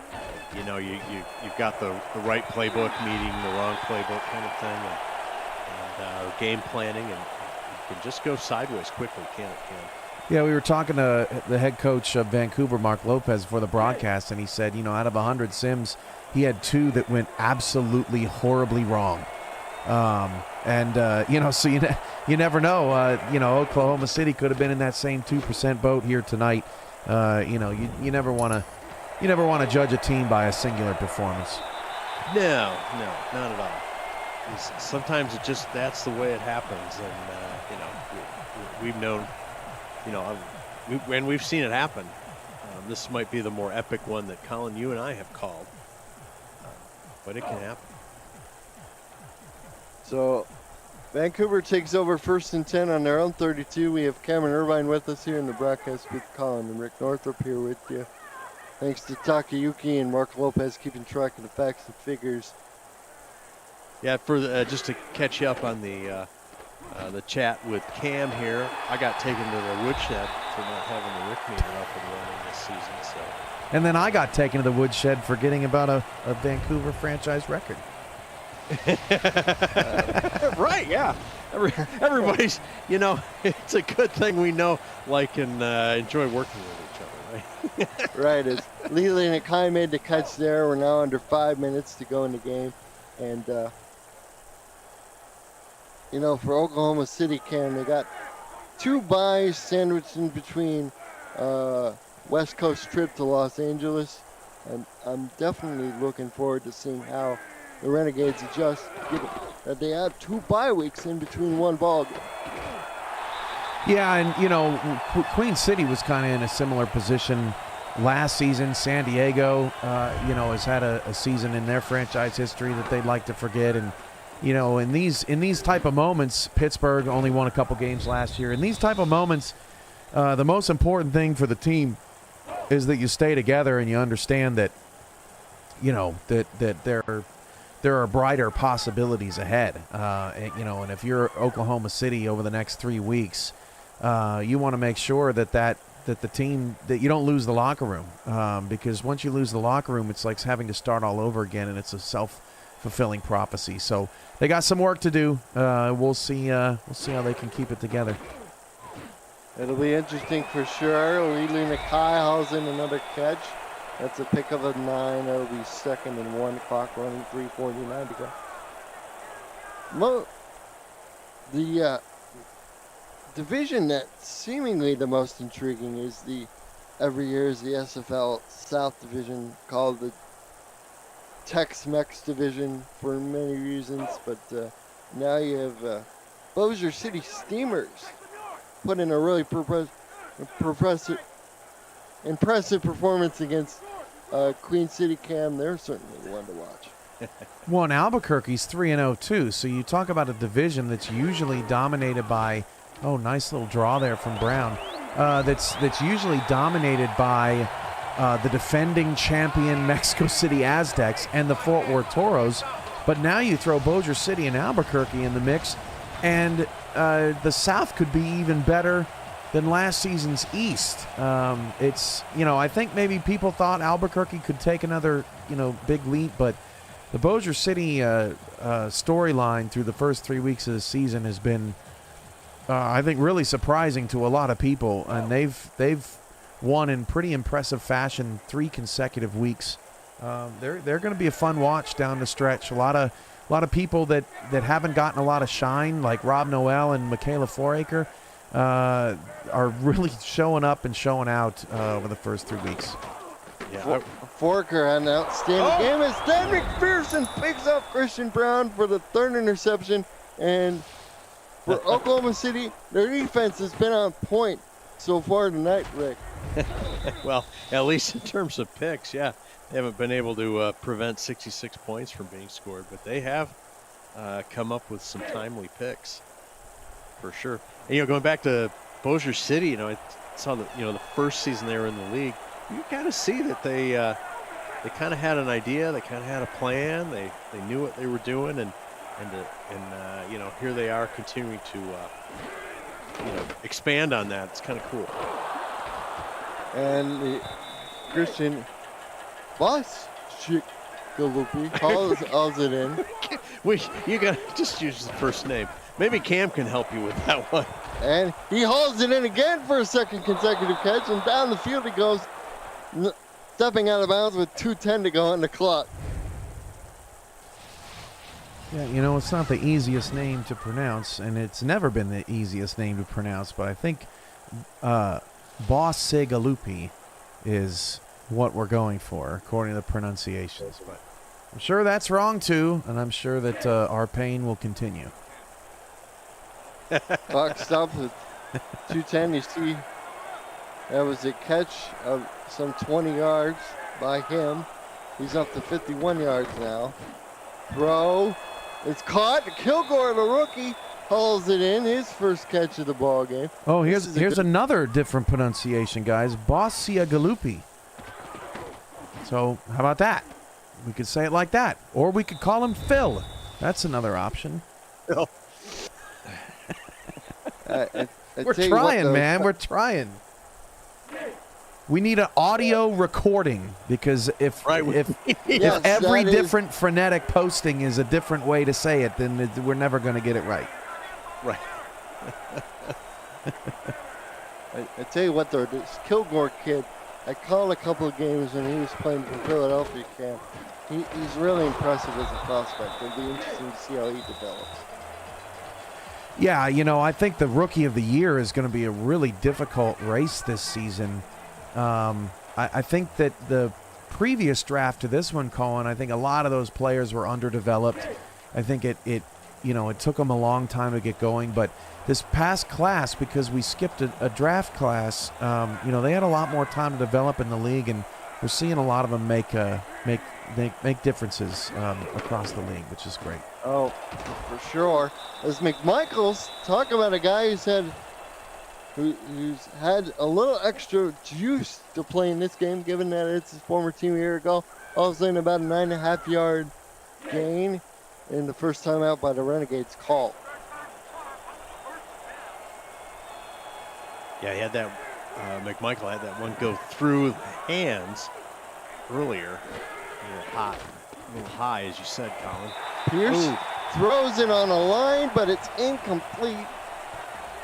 you've got the right playbook meeting the wrong playbook kind of thing, and game planning, and it can just go sideways quickly, can't it, Cam? Yeah, we were talking to the head coach of Vancouver, Mark Lopez, for the broadcast, and he said, out of 100 sims, he had 2 that went absolutely horribly wrong. So you never know. Oklahoma City could have been in that same 2% boat here tonight. You never want to judge a team by a singular performance. No, not at all. Sometimes that's the way it happens, and we've known, when we've seen it happen. This might be the more epic one that Colin, you and I have called, but it can happen. So Vancouver takes over 1st and 10 on their own 32. We have Cameron Irvine with us here in the broadcast with Colin and Rick Northrup here with you. Thanks to Takayuki and Mark Lopez keeping track of the facts and figures. Yeah, for just to catch you up on the chat with Cam here, I got taken to the woodshed for not having the Rick meter up and running this season. So. And then I got taken to the woodshed forgetting about a Vancouver franchise record. Right, yeah. Everybody's, it's a good thing we know, and enjoy working with each other, right? Right, as Lili Nakai made the catch there. We're now under 5 minutes to go in the game. And, for Oklahoma City, Cam, they got 2 byes sandwiched in between West Coast trip to Los Angeles. And I'm definitely looking forward to seeing how the Renegades adjust, given that they have 2 bye weeks in between one ball game. Yeah, and, Queen City was kind of in a similar position last season. San Diego, has had a season in their franchise history that they'd like to forget. And, in these type of moments, Pittsburgh only won a couple games last year. In these type of moments, the most important thing for the team is that you stay together and you understand that, that there are brighter possibilities ahead. And if you're Oklahoma City over the next 3 weeks, you want to make sure that the team, that you don't lose the locker room, because once you lose the locker room, it's like having to start all over again, and it's a self-fulfilling prophecy. So they got some work to do. We'll see how they can keep it together. It'll be interesting for sure. Lili Nakai hauls in another catch. That's a pick of a 9. That'll be 2nd and 1. Clock running, 3:49 to go. The division that's seemingly the most intriguing is every year is the SFL South Division, called the Tex-Mex Division for many reasons. But now you have Bossier City Steamers put in a really impressive performance against Queen City, Cam. They're certainly one to watch. Well, and Albuquerque's 3-0 too. So you talk about a division that's usually dominated by, nice little draw there from Brown. That's usually dominated by the defending champion Mexico City Aztecs and the Fort Worth Toros. But now you throw Bossier City and Albuquerque in the mix, and the South could be even better than last season's East. I think maybe people thought Albuquerque could take another, big leap, but the Bossier City storyline through the first 3 weeks of the season has been, I think, really surprising to a lot of people, and they've won in pretty impressive fashion 3 consecutive weeks. They're going to be a fun watch down the stretch. A lot of people that haven't gotten a lot of shine, like Rob Noel and Michaela Foraker, are really showing up and showing out over the first 3 weeks. Yeah, Forker had an outstanding game as Dan McPherson picks up Christian Brown for the 3rd interception. And for Oklahoma City, their defense has been on point so far tonight, Rick. Well, at least in terms of picks, yeah. They haven't been able to prevent 66 points from being scored, but they have come up with some timely picks, for sure. And, going back to Bossier City, I saw the first season they were in the league. You kind of see that they kind of had an idea, they kind of had a plan, they knew what they were doing, and here they are continuing to expand on that. It's kind of cool. And the Christian Boss Galupi hauls it in. You got to just use the first name. Maybe Cam can help you with that one. And he hauls it in again for a second consecutive catch, and down the field he goes, stepping out of bounds with 2:10 to go on the clock. Yeah, it's not the easiest name to pronounce, and it's never been the easiest name to pronounce, but I think Boss Sigalupi is what we're going for, according to the pronunciations. But I'm sure that's wrong, too, and I'm sure that our pain will continue. Clock stops with 2:10. You see, that was a catch of some 20 yards by him. He's up to 51 yards now. Throw. It's caught. Kilgore, the rookie, hauls it in. His first catch of the ball game. Oh, here's another different pronunciation, guys. Bossia Galupi. So how about that? We could say it like that, or we could call him Phil. That's another option. Phil. We're trying, man. We're trying. We need an audio recording, because if every different frenetic posting is a different way to say it, then we're never going to get it right. Right. I tell you what, though, this Kilgore kid, I called a couple of games when he was playing for Philadelphia camp. He's really impressive as a prospect. It'll be interesting to see how he develops. Yeah, I think the Rookie of the Year is going to be a really difficult race this season. I think that the previous draft to this one, Colin, I think a lot of those players were underdeveloped. I think it took them a long time to get going. But this past class, because we skipped a draft class, they had a lot more time to develop in the league, and we're seeing a lot of them make differences across the league, which is great. Oh, for sure. As McMichaels, talk about a guy who's had a little extra juice to play in this game, given that it's his former team a year ago. All of a sudden, about a 9.5-yard gain in the first time out by the Renegades call. Yeah, he had that. McMichael had that one go through the hands earlier. A little high, as you said, Colin. Pierce throws it on a line, but it's incomplete.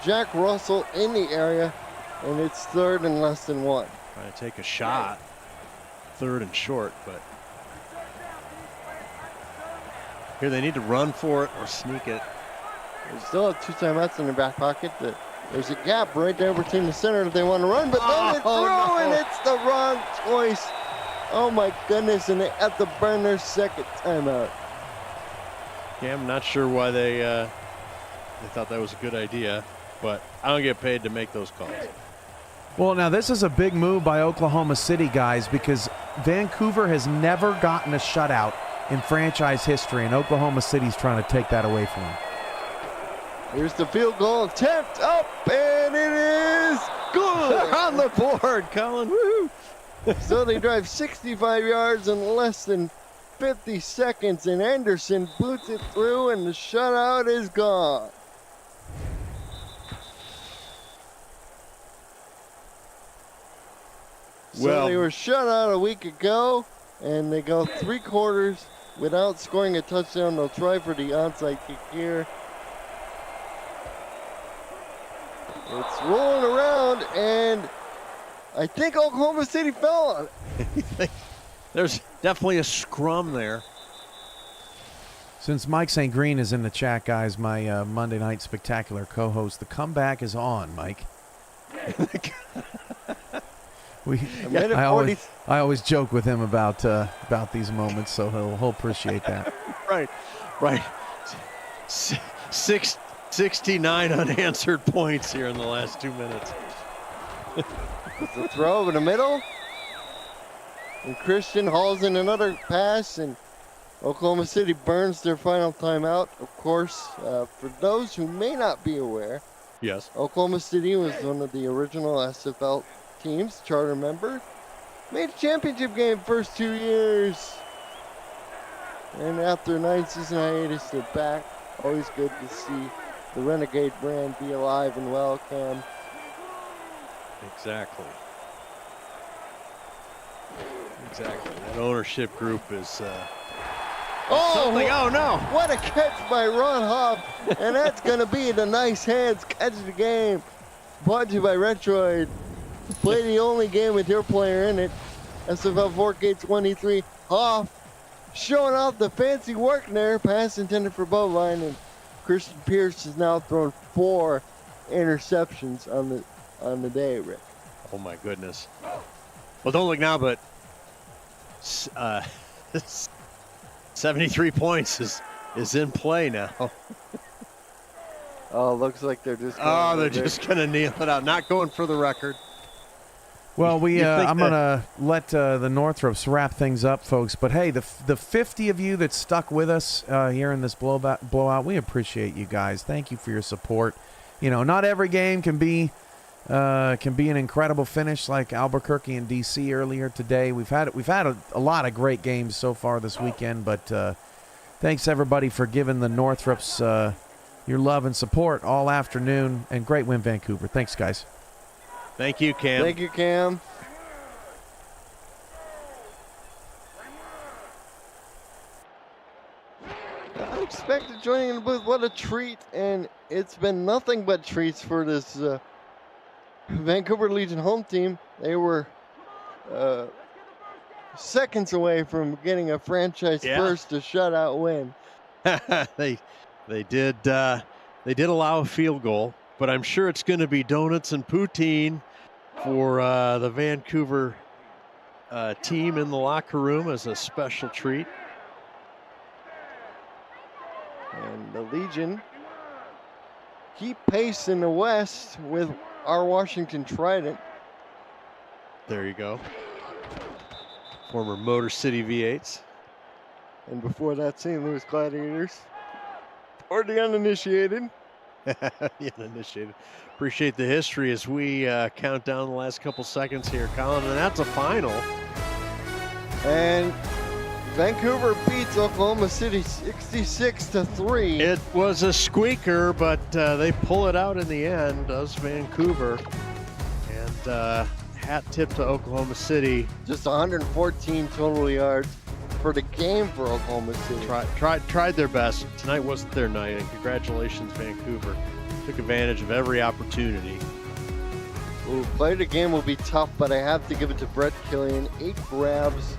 Jack Russell in the area, and it's third and less than one. Trying to take a shot, third and short, but here they need to run for it or sneak it. They still have 2 timeouts in their back pocket. There's a gap right there between the center if they want to run, but no, they throw, and it's the wrong choice. Oh my goodness, and they have to burn their second timeout. Yeah, I'm not sure why they thought that was a good idea, but I don't get paid to make those calls. Well, now this is a big move by Oklahoma City, guys, because Vancouver has never gotten a shutout in franchise history, and Oklahoma City's trying to take that away from them. Here's the field goal attempt, up, and it is good. On the board, Colin. Woo! So they drive 65 yards in less than 50 seconds, and Anderson boots it through, and the shutout is gone. So they were shut out a week ago, and they go 3 quarters without scoring a touchdown. They'll try for the onside kick here. It's rolling around, and I think Oklahoma City fell on it. There's definitely a scrum there. Since Mike St. Green is in the chat, guys, my Monday Night Spectacular co-host, the comeback is on, Mike. I always joke with him about these moments, so he'll appreciate that. Right. 69 unanswered points here in the last 2 minutes. The throw over the middle, and Christian hauls in another pass, and Oklahoma City burns their final timeout. Of course, for those who may not be aware, yes, Oklahoma City was one of the original SFL teams, charter member, made a championship game first 2 years, and after a 9-season hiatus, they're back. Always good to see the Renegade brand be alive and well, Cam. Exactly. Exactly. That ownership group is something. Oh, no. What a catch by Ron Hoff. And that's going to be the nice hands catch of the game. Brought to you by Retroid. Play the only game with your player in it. SFL 4K23. Hoff showing off the fancy work there. Pass intended for Bovine. And Christian Pierce has now thrown 4 interceptions on the day, Rick. Oh, my goodness. Well, don't look now, but 73 points is in play now. Oh, looks like they're just just going to kneel it out. Not going for the record. Well, I'm going to let the Northrops wrap things up, folks. But, hey, the 50 of you that stuck with us here in this blowout, we appreciate you guys. Thank you for your support. You know, not every game can be an incredible finish like Albuquerque and DC earlier today. We've had a lot of great games so far this weekend, but thanks everybody for giving the Northrops your love and support all afternoon, and great win, Vancouver. Thanks, guys. Thank you, Cam. Thank you, Cam. Unexpected joining in the booth. What a treat, and it's been nothing but treats for this Vancouver Legion home team. They were seconds away from getting a franchise first to shutout win. They did allow a field goal, but I'm sure it's going to be donuts and poutine for the Vancouver team in the locker room as a special treat. And the Legion keep pace in the West with our Washington Trident. There you go. Former Motor City V8s. And before that, St. Louis Gladiators. Or the uninitiated. The uninitiated. Appreciate the history as we count down the last couple seconds here, Colin. And that's a final. And Vancouver beats Oklahoma City 66-3. It was a squeaker, but they pull it out in the end, does Vancouver. And hat tip to Oklahoma City. Just 114 total yards for the game for Oklahoma City. Tried their best. Tonight wasn't their night, and congratulations, Vancouver. Took advantage of every opportunity. Ooh, play the game will be tough, but I have to give it to Brett Killian. 8 grabs,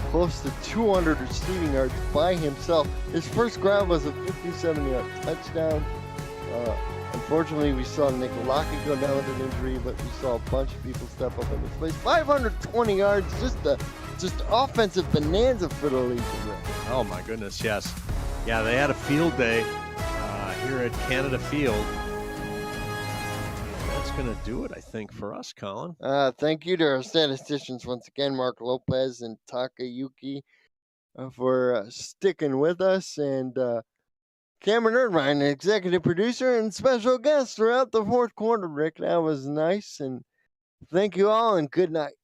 close to 200 receiving yards by himself. His first grab was a 57-yard touchdown. Unfortunately, we saw Nick Lockett go down with an injury, but we saw a bunch of people step up in his place. 520 yards, just offensive bonanza for the Legion. Oh my goodness, yes. Yeah, they had a field day here at Canada Field. That's going to do it, I think, for us, Colin. Thank you to our statisticians once again, Mark Lopez and Takayuki, for sticking with us, and Cameron Irvine, executive producer and special guest throughout the fourth quarter, Rick. That was nice, and thank you all, and good night.